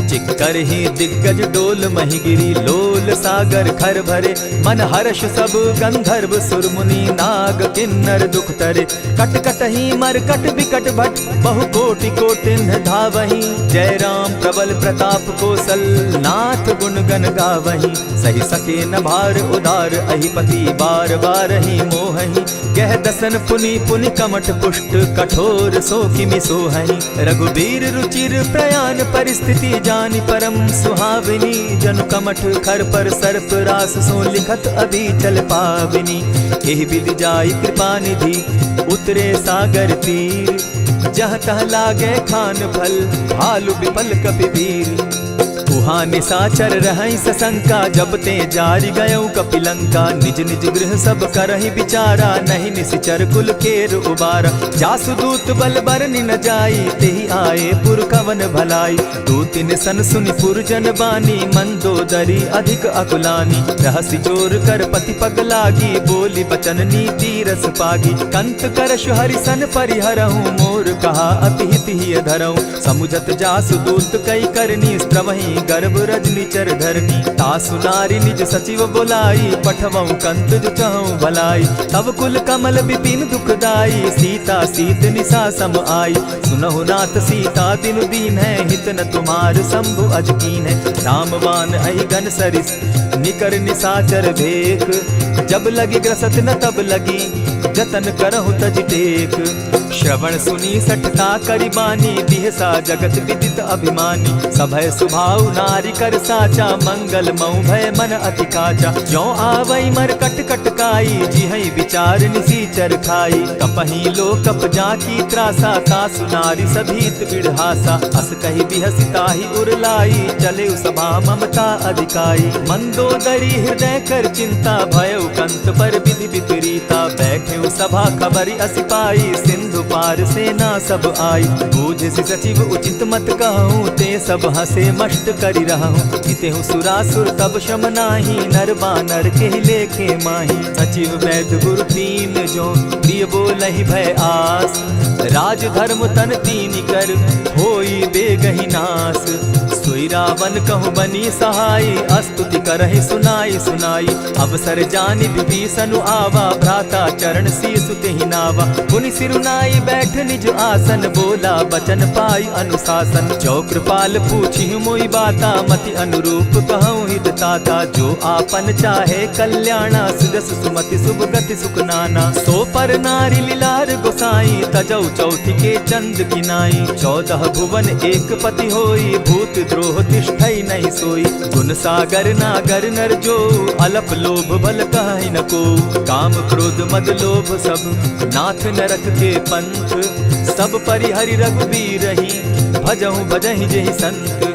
चिक्करहि दिग्गज डोल महि गिरी, लोल सागर खर भरे। मन हर्ष सब गंधर्व सुर मुनि, नाग किन्नर दुख तरे। कट कटहि मरकट बिकट भट, बहु कोटि कोटिन्ह धावहि। जय राम प्रबल प्रताप कौशल, नाथ गुण गण गावहि। सही सके न भार उदार, अहिपति बार बार ही मोहहि। गह दसन पुनि पुनि कमठ पुष्ट, कठोर सो किमि सोहहि। रघुबीर रुचिर प्रयाण परिस्थिति, जानि परम सुहाविनी। जनु कमठ खर पर सर्प रास, सो लिखत अभी चल पाविनी। एहि विधि जाई कृपा निधि, उतरे सागर तीर। जहाँ तह लागे खान फल, भालु विपल कपि वीर। वहाँ निशाचर रहई सशंका, जब ते जारी गयऊ कपिलंका। निज निज गृह सब करहि विचारा, नहीं निशिचर कुल केर उबारा। जासुदूत बल बरनि न जाई, तेहि आए पुर कवन भलाई। दो तिन सन सुनि पुरजन बानी, मंदोदरी अधिक अकुलानी। रहसि जोर कर पति पग लागी, बोली बचन नीति रस पागी। कंत करश हरिसन परिहरहूँ, मोर कहा अति हित ही धरऊँ। समुझत जासुदूत कई करनी, स्त्रवहि गर्भ रजनी चर धरनी। तासु नारी निज सचिव बोलाई, पठवऊँ कंत जो चहूँ भलाई। तब कुल कमल विपिन दुखदाई, सीता सीत निशा सम आई। सुनहु नाथ सीता दिनु दीन है, हित न तुम्हार शंभु अजकीन है। रामबान अहि घन सरिस, निकर निशाचर भेक। जब लगी ग्रसत न तब लगी, जतन करहु तज टेक। श्रवण सुनी सठता करिबानी, बिहसा जगत विदित अभिमानी। सभय सुभाव नारी कर साचा, मंगल मऊ भय मन अति काचा। जो आवई मर कट कट काई, जिहई विचार निसीचर खाई। कपही लो कप जाकी त्रासा, तासु नारी सभीत बिढ़ासा। अस कही बिहसिता ही उरलाई, चले सभा ममता अधिकाई। मंदोदरी हृदय कर चिंता, भयउ कंत पर विधि विपरीता। बैठे सभा खबरी असी पाई, सिंधु पार सेना सब आई। बूझ सचिव उचित मत कहूँ, ते सब हसे मष्ट करि रहूँ। इतेहु सुरासुर तब शम नाही, नर बानर के लेखे माही। सचिव वैद्य गुरु तीन जो, प्रिय बोलहि भय आस। राज धर्म तन तीन कर, होई बेगहि नास। सोई रावण कहु बनी सहाय, अस्तुति करहि सुनाई सुनाई। अवसर जानि विभीषण आवा, भ्राता चरण शीस तेहि नावा। पुनि सिरुनाई बैठ निज आसन, बोला बचन पाई अनुशासन। जो कृपाल पूछि मोई बाता, मति अनुरूप कहूँ हित ताता। जो आपन चाहे कल्याणा, सुजस सुमति शुभ गति सुख नाना। सो पर नारी लीलार गोसाई, तजौ चौथि के चंद किनाई। 14 भुवन एक पति होई, भूत द्रोह तिष्ठई नहीं सोई। गुण सागर नागर नर जो, अलप लोभ बल कहि न को। काम क्रोध मद लोभ सब, नाथ नरक के पंथ। सब परिहरि रघुबीरहि, भजहु भजहि जेहि संत।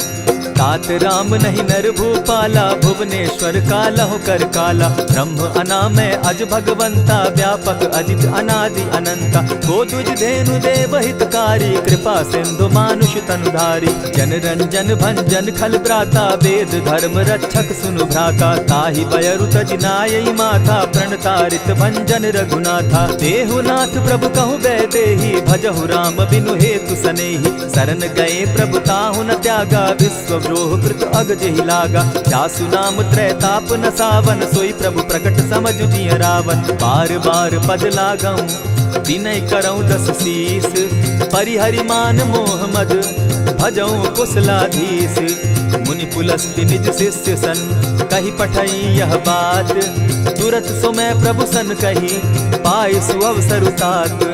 तात राम नहीं नर भूपाला, भुवनेश्वर कालहु कर काला। ब्रह्म अनामय अज भगवंता, व्यापक अजित अनादि अनंता। गोद्विज धेनु देव हितकारी, कृपा सिंधु मानुष तनुधारी। जन रंजन भंजन खल भ्राता, वेद धर्म रक्षक सुनु भ्राता। ताहि बयरु तज नायई माथा, प्रणतारित भंजन रघुनाथा। देहुनाथ प्रभु कहु बैदेहि, भजहु राम बिनु हेतु सनेहि। शरण गए प्रभु ताहु न त्यागा, विश्व द्रोह कृत अग जेहि लागा। जासु नाम त्रैताप न सावन, सोई प्रभु प्रकट समझ जिय रावण। बार बार पद लागऊं, विनय करऊं 10 शीस। परिहरि मान मोह मद, भजऊं कुशलाधीश। मुनि पुलस्ति निज शिष्य सन, कही पठई यह बात। तुरत सो मैं प्रभु सन कही, पाए सुअवसर तात।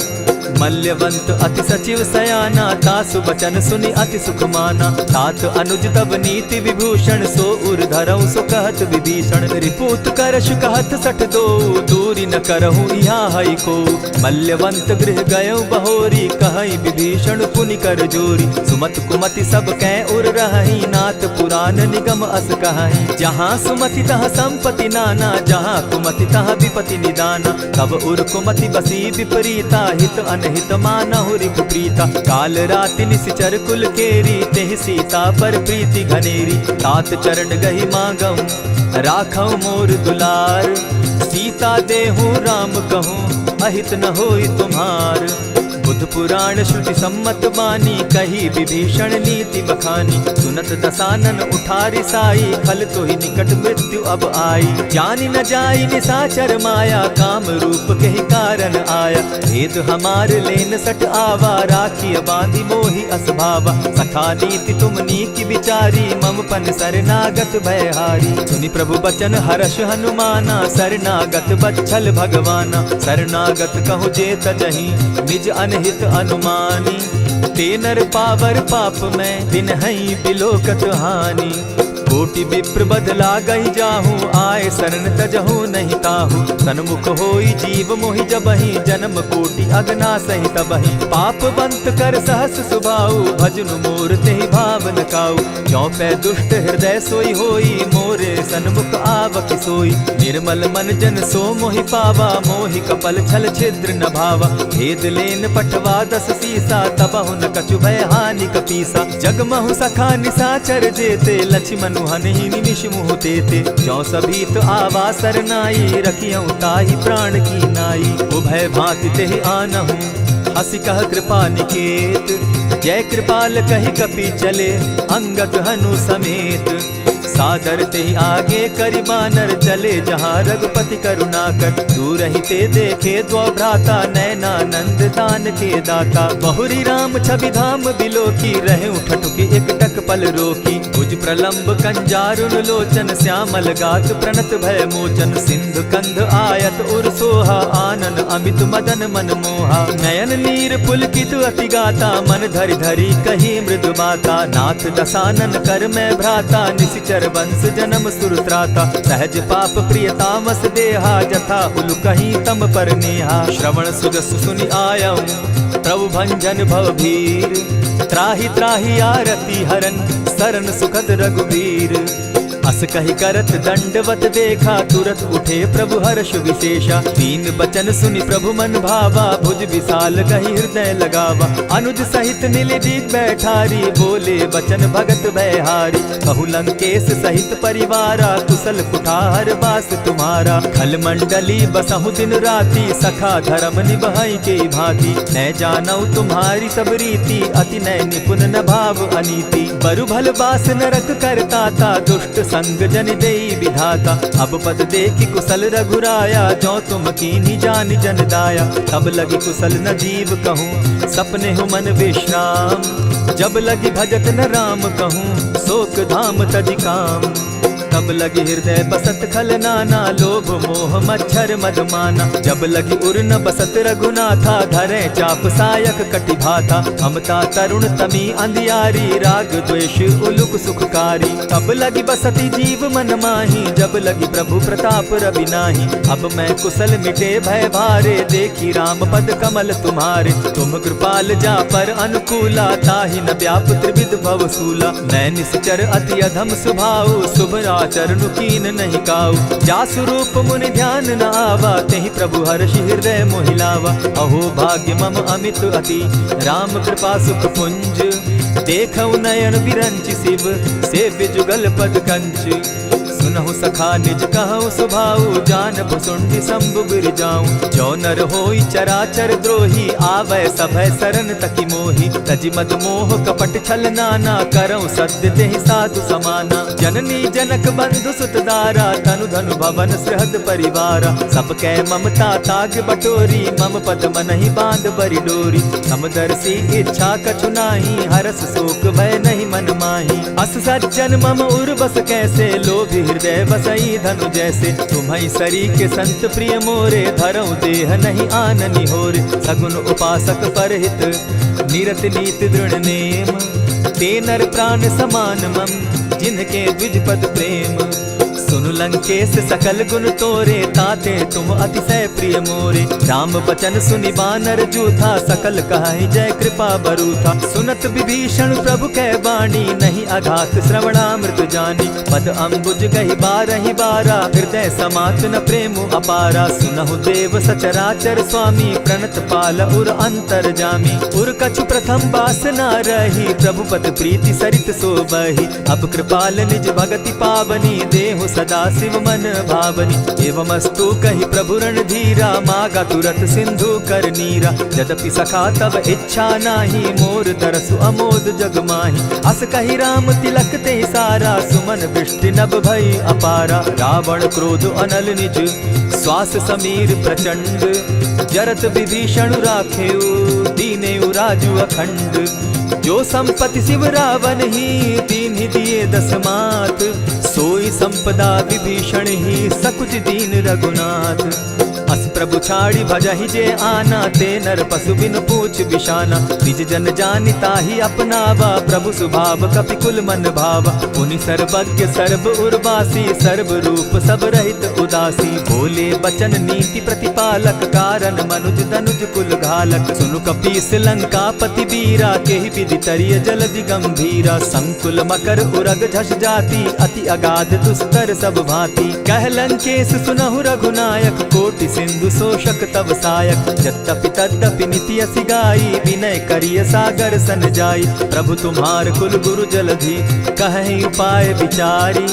मल्यवंत अति सचिव सयाना, तासु बचन सुनि अति सुख माना। तात अनुज तब नीति विभूषण, सो उर धरऊं सो कहत विभीषण। रिपुत करश कहत सठ दो, दूरी न करहूँ यहाँ हई को। मल्यवंत गृह गयऊ बहोरी, कहई विभीषण पुनि कर जोरी। सुमत कुमति सब कै उर रहई, नाथ पुराण निगम अस कहई। जहाँ सुमति तहाँ संपत्ति नाना, जहाँ कुमति तहाँ विपति निदाना। तब उर कुमति बसी विपरीता, हित अनहित मानहु रिपु प्रीता। काल राति निशिचर कुल केरी, तेहि सीता पर प्रीति घनेरी। तात चरण गहि मांगऊं, राखऊं मोर दुलार। सीता देहूँ राम कहूँ, अहित न होई तुम्हार। बुध पुराण श्रुति सम्मत बानी, कही विभीषण नीति बखानी। सुनत दसानन उठारी साई, खल तो ही निकट मृत्यु अब आई। जानि न जाई निशाचर माया, काम रूप के ही कारण आया। भेद हमार लेन सट आवा, राखिय बांधी मोहि असभावा। सखा नीति तुम नीति विचारी, मम पन शरणागत भयहारी। सुनि प्रभु बचन हर्ष हनुमाना, शरणागत बच्छल भगवाना। शरणागत कहु जे तजहि, निज अनहित अनुमानी। ते नर पावर पाप में, दिन हई बिलोकत हानि। कोटि विप्र बदला गई जाहू, आए शरण तजहू नहीं ताहू। सन्मुख होई जीव मोहि जबहि, जन्म कोटि अगना सही तबहि। पाप बंत कर सहस सुभाऊ, भजनु मोर तेहि भावन काऊ। चौपै दुष्ट हृदय सोई होई, मोरे सन्मुख आवक सोई। निर्मल मन जन सो मोहि पावा, मोहि कपल छल छिद्र न भावा। भेद लेन पठवा 10 सीसा, तबहु न कछु भय हानि कपीसा। जगमहु सखा निसाचर जेते, लक्ष्मनु हनहि निमिष मुह तेते। जो सभीत आवा सरनाई, रखियऊ ताहि प्राण की नाई। उभय भांति तेहि आनहु, हसी कह कृपा निकेत। जय कृपाल कहि कपि चले, अंगद हनु समेत। सादर ते आगे करि बानर चले, जहाँ रघुपति करुणाकर। दूर ही ते देखे द्वौ भ्राता, नैनानंद दान के दाता। बहुरी राम छवि धाम बिलोकी, रहे ठठुकी एक टक पल रोकी। भुज प्रलंब कंजारुन लोचन, श्यामल गात प्रणत भय मोचन। सिंधु कंध आयत उर सोहा, आनन अमित मदन मन मोहा। नयन नीर पुलकित अति गाता, मन धरि धरि कही मृदु बाता। नाथ दसानन कर मैं भ्राता, निशिचर वंश जन्म सुरत्राता। सहज पाप प्रिय तामस देहा, जथा उलु कहीं तम पर नेहा। श्रवण सुजस सुनि आयऊ, प्रभु भंजन भव भीर। त्राहि त्राहि आरती हरन, सरन सुखद रघुबीर। अस कहि करत दंडवत देखा, तुरत उठे प्रभु हर्ष विशेषा। दीन बचन सुनि प्रभु मन भावा, भुज विशाल कहि हृदय लगावा। अनुज सहित नीलदीप बैठारी, बोले बचन भगत भयहारी। कहु लंकेश सहित परिवारा, कुशल कुठार बास तुम्हारा। खल मंडली बसहु दिन राति, सखा धर्म निभाई के भांति। न जानऊ तुम्हारी सब रीति, अति नय निपुण न भाव अनीति। बरु भल बास नरक करताता, दुष्ट संग जन देई विधाता। अब पद देखि कुशल रघुराया, जो तुम कीन्ही जान जन दाया। तब लगी कुशल न जीव कहूँ, सपने हो मन विश्राम। जब लगी भजत न राम कहूँ, शोक धाम तज काम। तब लगी हृदय बसत खल नाना, लोभ मोह मच्छर मद माना। जब लगी उर न बसत रघुनाथा, धरे चाप सायक कटि भाता। ममता तरुण तमी अंधियारी, राग द्वेष उलुक सुखकारी। तब लगी बसती जीव मन माही, जब लगी प्रभु प्रताप रवि नाही। अब मैं कुशल मिटे भय भारे, देखी राम पद कमल तुम्हारे। तुम कृपाल जा पर अनुकूला, ताहि न व्याप त्रिविध भव सूला। मैं निश्चर अति अधम सुभाऊ, शुभ चरणु कीन नहीं काऊ। जासु रूप मुनि ध्यान न आवा, तेहि प्रभु हर्षि हृदय मोहिलावा। अहो भाग्य मम अमित अति, राम कृपा सुख पुंज। देखऊ नयन विरंचि शिव, सेव्य जुगल पद कंच। सुनहु सखा निज कहु सुभाऊ, जानबु सुंडि शंभु गिर जाऊं। जो नर होई चराचर द्रोही, आवे सभय शरण तकी मोहि। तजि मद मोह कपट छल नाना, करऊं सत्य तेहि साधु समाना। जननी जनक बंधु सुत दारा, तनु धनु भवन सृहद परिवारा। सब कै ममता ताग बटोरी, मम पद मनहि बांध बरि डोरी। समदर्शी इच्छा कछु नाही, हरस शोक भय नहीं मन माही। अस सज्जन मम उर बस कैसे, लोभी हृदय बसई धनु जैसे। तुम्हि सरी के संत प्रिय मोरे, धरऊ देह नहीं आननि होरे। सगुन उपासक परहित, निरत नीति दृढ़ नेम। ते नर प्राण समान मम, जिनके द्विज पद प्रेम। सुनु लंकेश सकल गुण तोरे, ताते तुम अतिशय प्रिय मोरे। राम बचन सुनि बानर जूथा, सकल कहाई जय कृपा बरूथा। सुनत विभीषण प्रभु कै बाणी, नहीं अघात श्रवणामृत जानी। पद अम्बुज गहि बारहि बारा, हृदय समात न प्रेम अपारा। सुनहु देव सचराचर स्वामी, प्रणत पाल उर अंतर जामी। उर कछु प्रथम बास न रही, प्रभु पद प्रीति सरित सोबहि। अब कृपाल निज भगति पावनी, देहु सदा शिव मन भावनी। एवमस्तु कहि प्रभु रणधीरा, मागा तुरत सिंधु कर नीरा। यद्यपि सखा तब इच्छा नाही, मोर तरसु अमोद जग माही। अस कहि राम तिलक ते सारा, सुमन वृष्टि नभ भई अपारा। रावण क्रोध अनल निज, श्वास समीर प्रचंड। जरत विभीषण राखेउ, दीनेउ राजु अखंड। जो संपत्ति शिव रावण ही, दीन्हि दिए 10 मात। सोई संपदा विभीषण ही, सकुच दीन रघुनाथ। अस प्रभु छाड़ी भजहि जे आना, ते नर पशु बिन पूछ बिशाना। निज जन जानि ताहि अपनावा, प्रभु स्वभाव कपि कुल मन भावा। उनि सर्वज्ञ सर्व उर्वासी, सर्व रूप सब रहित उदासी। बोले बचन नीति प्रतिपालक, कारण मनुज धनुज कुल घालक। सुनु कपीस लंकापति वीरा, केहि विधि तरिय जलधि गंभीरा। संकुल मकर उरग झष जाति, अति अगाध दुस्तर सब भांति। कह लंकेश सुनहु रघुनायक, कोटि सिंधु शोषक तव सायक। यद्यपि तद्यपि निति असि गाई, विनय करिय सागर सन जाई। प्रभु तुम्हार कुल गुरु जलधि, कहि उपाय विचारी।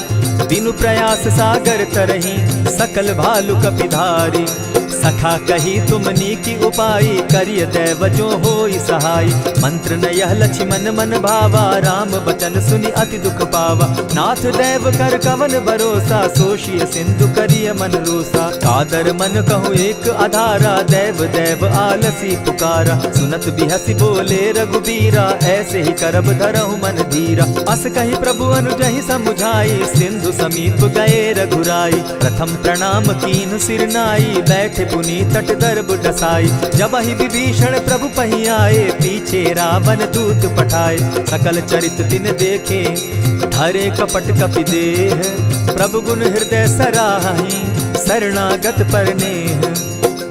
बिनु प्रयास सागर तरही, सकल भालु कपिधारी। सखा कही तुमनी की उपाय, करिय दैव जो होई सहाय। मंत्र न यह लक्ष्मण मन भावा, राम बचन सुनि अति दुख पावा। नाथ दैव कर कवन भरोसा, सोषिय सिंधु करिय मन रोसा। कादर मन कहूँ एक आधारा, दैव दैव आलसी पुकारा। सुनत बिहसी बोले रघुबीरा, ऐसे ही करब धरहु मन धीरा। अस कही प्रभु अनुजहि समुझाई, सिंधु समीप गए रघुराई। प्रथम प्रणाम कीन सिर नाई, बैठे पुनि तट दर्भ डसाई। जब ही विभीषण प्रभु पही आए, पीछे रावण दूत पठाए। सकल चरित तिन देखे, धरे कपट कपि देह। प्रभु गुण हृदय सराहि, शरणागत पर नेह।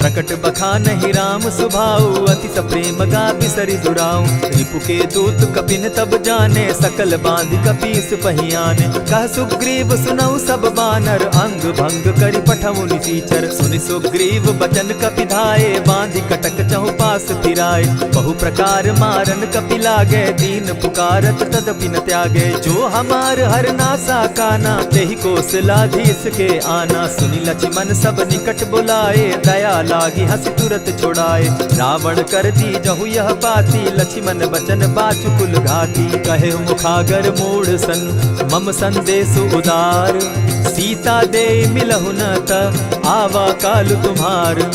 प्रकट बखानहि राम सुभाऊ, अति सप्रेम गा बिसरि दुराऊ। रिपु के दूत कपिन तब जाने, सकल बांधि कपीस पहियाने। कह सुग्रीव सुनऊ सब बानर, अंग भंग करि पठऊ निसीचर। सुनि सुग्रीव बचन कपि धाये, बांधि कटक चहु पास फिराए। बहु प्रकार मारन कपि लागे, दीन पुकारत तदपि न त्यागे। जो हमार हर नासा काना, तेहि कौशलाधीश के आना। सुनि लक्ष्मण सब निकट बुलाए, दया लागी हंस तुरत छुड़ाए। रावण कर दी जहु यह पाती, लक्ष्मण बचन बाचु कुल घाती। कहे मुखागर मूढ़ सन, मम संदेश उदार। सीता दे मिलहु न त, आवा काल तुम्हार।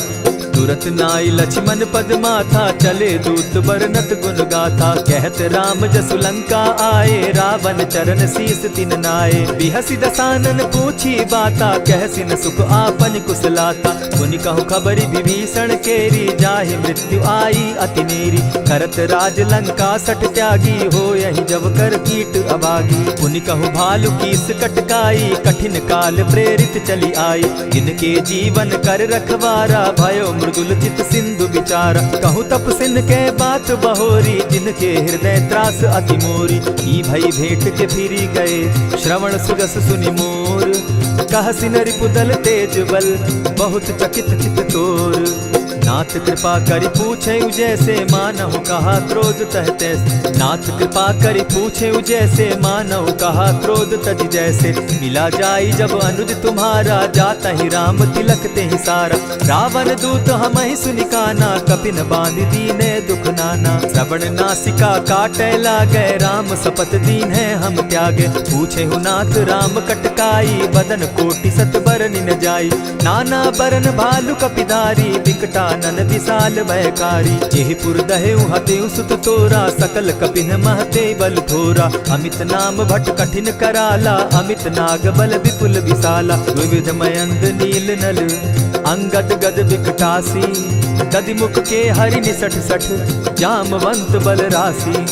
तुरत नाई लक्ष्मण पद माथा, चले दूत बरनत गुण गाथा। कहत राम जसु लंका आए, रावण चरण शीस तिन नाये। बिहसि दसानन पूछी बाता, कहसिन सुख आपन कुशलाता। मुनि कहु खबरि विभीषण केरी, जाहि मृत्यु आई अति नेरी। करत राज लंका सठ त्यागी, हो यही जब कर कीट अभागी। मुनि कहु भालु कीस कटकाई, कठिन काल प्रेरित चली आई। जिनके जीवन कर रखवारा, भयो मृदुल चित सिंधु विचारा। कहूँ तप सिन के बात बहोरी, जिनके हृदय त्रास अति मोरी। की भई भेंट के फिरी गए, श्रवण सुजस सुनि मोर। कह सिन रिपुदल तेज बल, बहुत चकित चित तोर। नाथ कृपा करि पूछे जैसे, मानहु कहा क्रोध तह तैसे। नाथ कृपा करि पूछे जैसे, मानहु कहा क्रोध तज जैसे। मिला जाई जब अनुज तुम्हारा, जाता ही राम तिलक ते ही सारा। रावण दूत हम ही सुनि काना, कपिन बांधि दीने दुख नाना। श्रवण नासिका काटे लागे, राम सपत दीन है हम त्यागे। पूछे हु नाथ राम कटकाई, बदन कोटि सत बरनि न जाई। नाना बरन भालु कपिधारी, विकटा नन विशाल भयकारी। जेहिपुर दहेउ हतेउ सुत तोरा, सकल कपिन महते बल थोरा। अमित नाम भट कठिन कराला, अमित नाग बल विपुल विशाला। द्विविध मयंद नील नल, अंगद गद विकटासी। दधिमुख के हरि निसठ सठ, जामवंत बल राशि।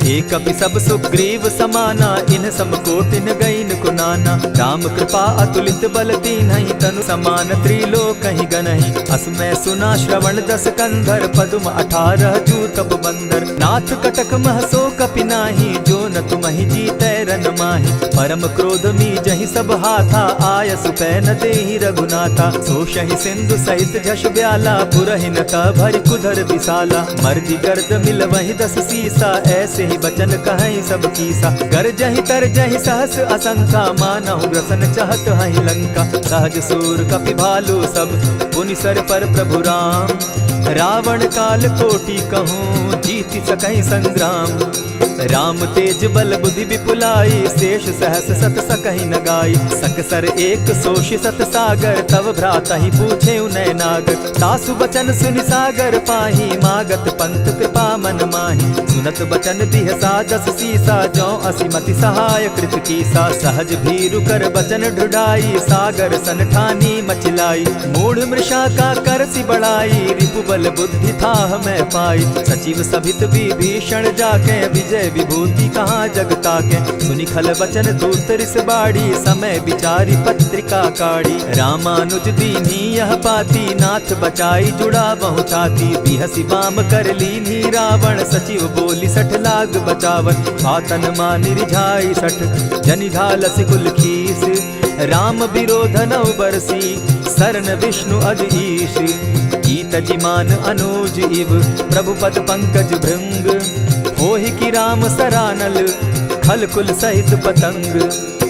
एक कपि सब सुग्रीव समाना, इन सम कोटिन गईन कुनाना। राम कृपा अतुलित बल तीन्हि, तनु समान त्रिलोक ही गनहि। असमय सुना श्रवण दस कंधर, पदुम 18 जूतप बंदर। नाथ कटक महसो कपि नाही, जो न तुमहि जीतै रन माहि। परम क्रोध मी जहि सब हाथा, आयसु पै न देहि रघुनाथा। सोषहि सिंधु सहित झष ब्याला, पुरहिन त भरि कुधर विशाला। मर्दि गर्द मिल वहि 10 सीसा, ऐसे ही बचन कहीं सब कीसा। गरजहि तरजहि सहस असंख्या, मानहु ग्रसन चहत हहि लंका। सहज सूर कपि भालु सब, पुनि सर पर प्रभु राम। रावण काल कोटि कहूँ, जीति सकहि संग्राम। राम तेज बल बुद्धि विपुलाई, शेष सहस सत सकहि न गाई। सकसर एक सोषि सत सागर, तव भ्रातहि पूछे उनय नागर। तासु बचन सुनि सागर पाही, मागत पंत कृपा मन माही। सुनत बचन दिह सादस सीसा, जौ असिमति सहाय कृत कीसा। सहज भीरु कर बचन ढुढ़ाई, सागर सन ठानी मचिलाई। मूढ़ मृषा का करसि बढ़ाई, रिपुबल बुद्धि थाह मैं पाई। सचिव सभित विभीषण जाके, विजय विभूति कहाँ जग ताके। सुनि खल बचन दूत रिस बाड़ी, समय विचारी पत्रिका काढ़ी। रामानुज दीन्ही यह पाती, नाथ बचाई जुड़ा बहु छाती। बिहसी बाम कर लीन्ही रावण, सचिव बोली सठ लाग बचावन। आतन मानि रिझाई सठ, जनि ढालसि कुल खीस। राम विरोध नौ बरसी, सरन विष्णु अज ईश। ईत जिमान अनुज इव, प्रभु पद पंकज भृंग। होहि कि राम सरानल, खल कुल सहित पतंग।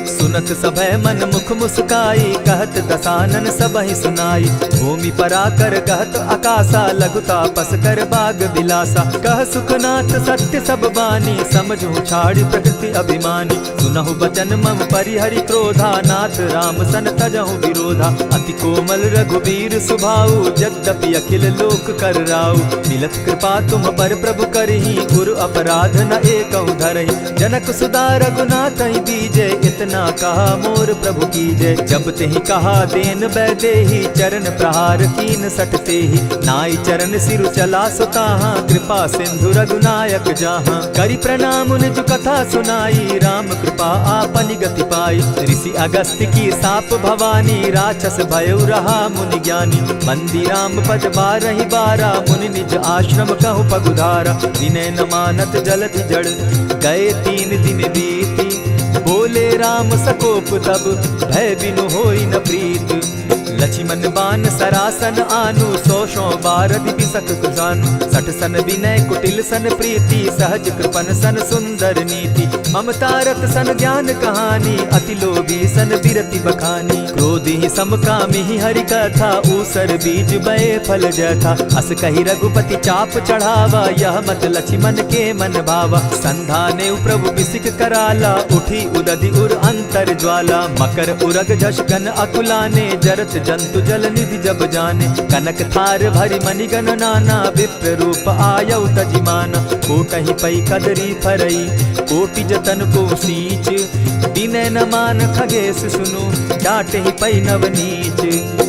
सुनत सभय मन मुख मुस्काई, कहत दसानन सबहि सुनाई। भूमि पराकर कहत आकाशा, लघु तापस कर बाग बिलासा। कह सुखनाथ सत्य सब बानी, समझू छाड़ी प्रकृति अभिमानी। सुनहु बचन मम परिहरि क्रोधा, नाथ राम सन तजहु विरोधा। अति कोमल रघुबीर सुभाऊ, यद्यपि अखिल लोक कर राऊ। मिलत कृपा तुम पर प्रभु करही, गुरु अपराध न एकहु धरहि। जनक सुदा रघुनाथ दीजे, इतना कहा मोर प्रभु की जय। जब तेहि कहा देन बैदेही, चरण प्रहार कीन सटते ही। नाई चरण सिरु चला सुताहा, कृपा सिंधु रघुनायक जाहा। करि प्रणाम निज कथा सुनाई, राम कृपा आपनि गति पाई। ऋषि अगस्त की साप भवानी, राक्षस भयउ रहा मुनि ज्ञानी। बंदी राम पद बारहि बारा, मुनि निज आश्रम कहु पगुधारा। विनय न मानत जलधि जड़, गए 3 दिन बीती। बोले राम सकोप तब, भय बिनु होई न प्रीत। लक्ष्मण बान सरासन आनु, 100 बारधि बिसक कुजानु। 60 सन विनय कुटिल सन प्रीति, सहज कृपन सन सुंदर नीति। ममता रत सन ज्ञान कहानी, अति लोभी सन बिरति बखानी। क्रोधि समकामी हरि कथा, ऊसर बीज बये फल जथा। अस कहि रघुपति चाप चढ़ावा, यह मत लक्ष्मण के मन भावा। संधाने प्रभु बिसिक कराला, उठी उदधि उर अंतर ज्वाला। मकर उरग झष गन अकुलाने, जरत जंतु जल निधि जब जाने। कनक थार भरी मणिगण नाना, विप्र रूप आयौ तजिमाना। कोटहि पै कदरी फरई, कोटि जतन को सींच। विनय न मान खगेश सुनु, डांटहि पै नवनीच।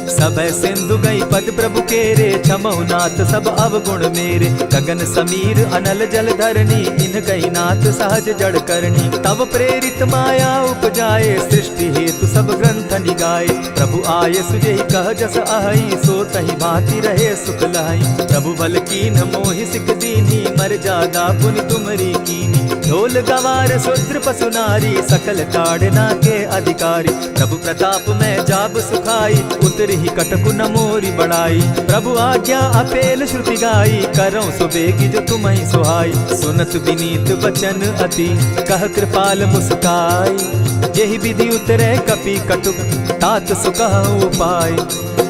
सब सिंधु गई पद प्रभु केरे, छमहु नाथ सब अवगुण मेरे। गगन समीर अनल जल धरनी, इन गई नाथ सहज जड़ करनी। तब प्रेरित माया उपजाए, सृष्टि हेतु सब ग्रंथ निगाए। प्रभु आये सुजेहि कह जस अहई, सो तहि भांति रहे सुख लहई। प्रभु बल कीन्ह मोहि सिख दीन्ही, मर्यादा पुनि तुमरी कीनी। ढोल गवार शूद्र पशु नारी, सकल ताड़ना के अधिकारी। प्रभु प्रताप में जाब सुखाई, उतरहि कटकु न मोरी बड़ाई। प्रभु आज्ञा अपेल श्रुति गाई, करऊं सो बेगी जो तुम्हि सुहाई। सुनत विनीत वचन अति, कह कृपाल मुस्काई। जेहि विधि उतरे कपि कटुक, तात सुकहु उपाय।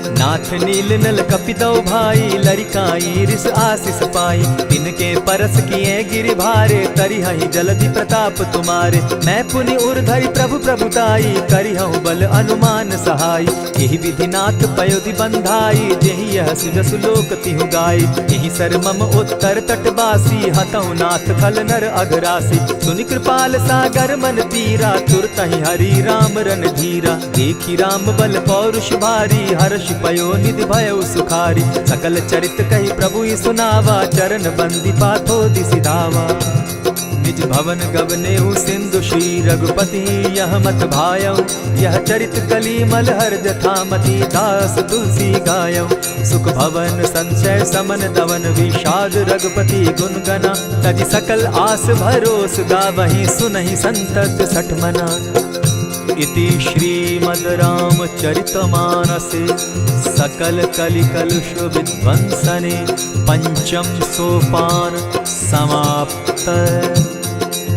नाथ नील नल कपितौ भाई, लरिकाई रिस आशीष पाई। तिनके परस किए गिरि भारे, तरिहहि जलधि प्रताप तुम्हारे। मैं पुनि उर्धरि प्रभु प्रभुताई, करिहु बल अनुमान सहाय। यही विधि नाथ पयोधि बंधाई, जेहि यह सुजसु लोक तिहु गाई। यही सर मम उत्तर तटवासी, हतहु नाथ खल नर अघरासी। सुनि कृपाल सागर मन तीरा, तुरतहि हरि राम रन धीरा। देखी राम बल पौरुष भारी, हर्ष पयो निधि भयउ सुखारी। सकल चरित कहि प्रभु सुनावा, चरण बंदी पाथो दिसि धावा। निज भवन गवनेहु सिंधु श्री रघुपति, यह मत भायऊ। यह चरित कली मलहर जथामति, दास तुलसी गायऊ। सुख भवन संशय समन दवन, विषाद रघुपति गुण गना। तज सकल आस भरोस, गावहि सुनहि संतत सठ मना। इति श्रीमद् रामचरितमानसे, सकल कलिकलुष विध्वंसने। पंचम सोपान समाप्त।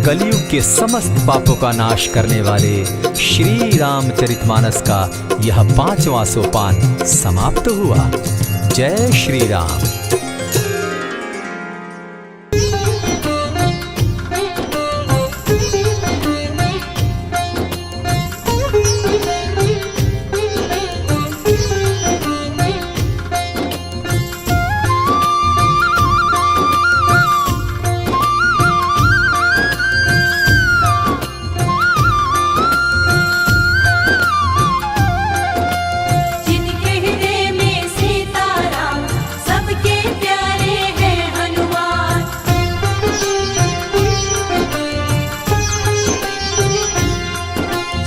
कलयुग के समस्त पापों का नाश करने वाले श्री रामचरितमानस का यह 5वां सोपान समाप्त हुआ। जय श्री राम।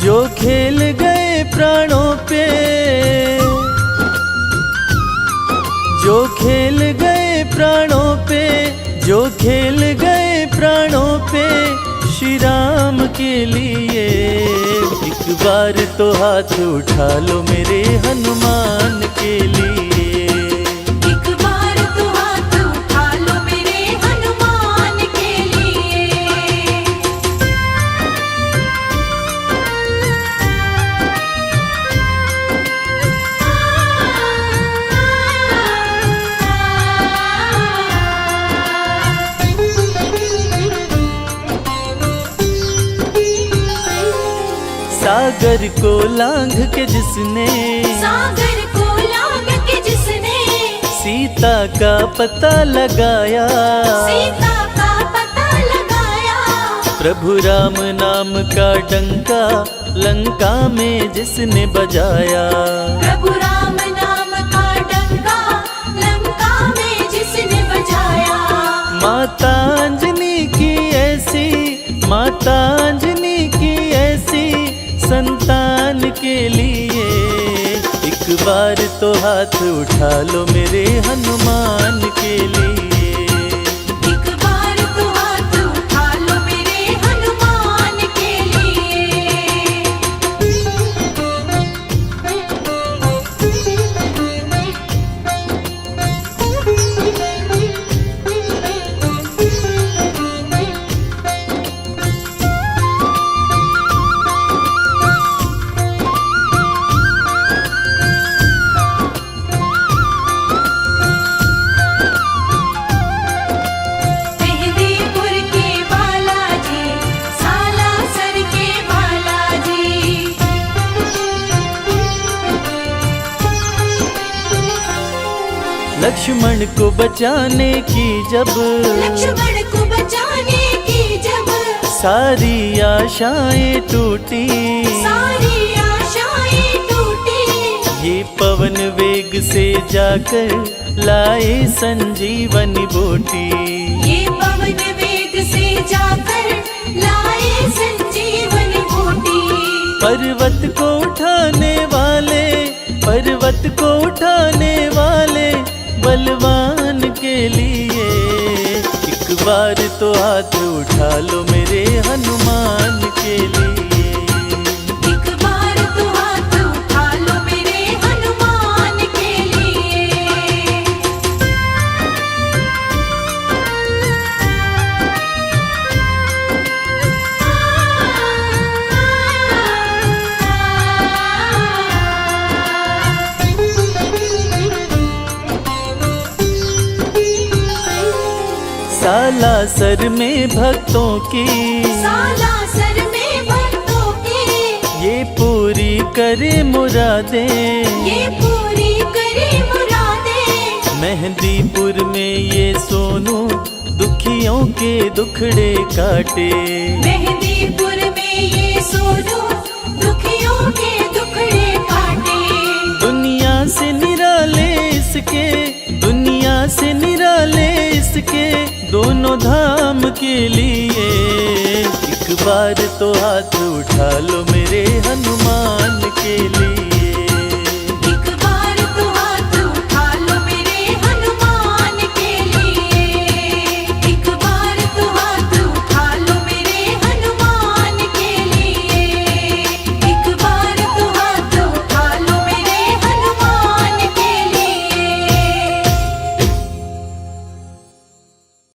जो खेल गए प्राणों पे, जो खेल गए प्राणों पे, जो खेल गए प्राणों पे श्री राम के लिए। एक बार तो हाथ उठा लो मेरे हनुमान के लिए। एक बार तो हाथ उठा लो मेरे हनुमान के लिए। सागर को लांघ के जिसने, सागर को लांघ के जिसने सीता का पता लगाया, सीता का पता लगाया। प्रभु राम नाम का डंका लंका में जिसने बजाया। प्रभु राम नाम का डंका लंका में जिसने बजाया। माता अंजनी की ऐसी, माता अंजनी की ऐसी संतान के लिए। एक बार तो हाथ उठा लो मेरे हनुमान के लिए। एक बार तो हाथ उठा लो मेरे हनुमान के लिए। मेहंदीपुर के बालाजी, सालासर के बालाजी। लक्ष्मण को बचाने की जब, लक्ष्मण को बचाने की जब सारी आशाएं टूटी, सारी आशाएं टूटी। ये पवन वेग से जाकर लाए संजीवनी बूटी। ये पवन वेग से जाकर लाए संजीवनी बूटी। पर्वत को उठाने वाले, पर्वत को उठाने वाले बलवान के लिए। एक बार तो हाथ उठा लो मेरे हनुमान के लिए। एक बार तो हाथ उठा लो मेरे हनुमान के लिए। सालासर में भक्तों की, सालासर में भक्तों की ये पूरी करे मुरादें, ये पूरी करे मुरादें। मेहंदीपुर में ये सोनू दुखियों के दुखड़े काटे। मेहंदीपुर में ये सोनू दुखियों के दुखड़े काटे। दुनिया से निराले इसके, दुनिया से निराले इसके दोनों धाम के लिए। एक बार तो हाथ उठा लो मेरे हनुमान के लिए।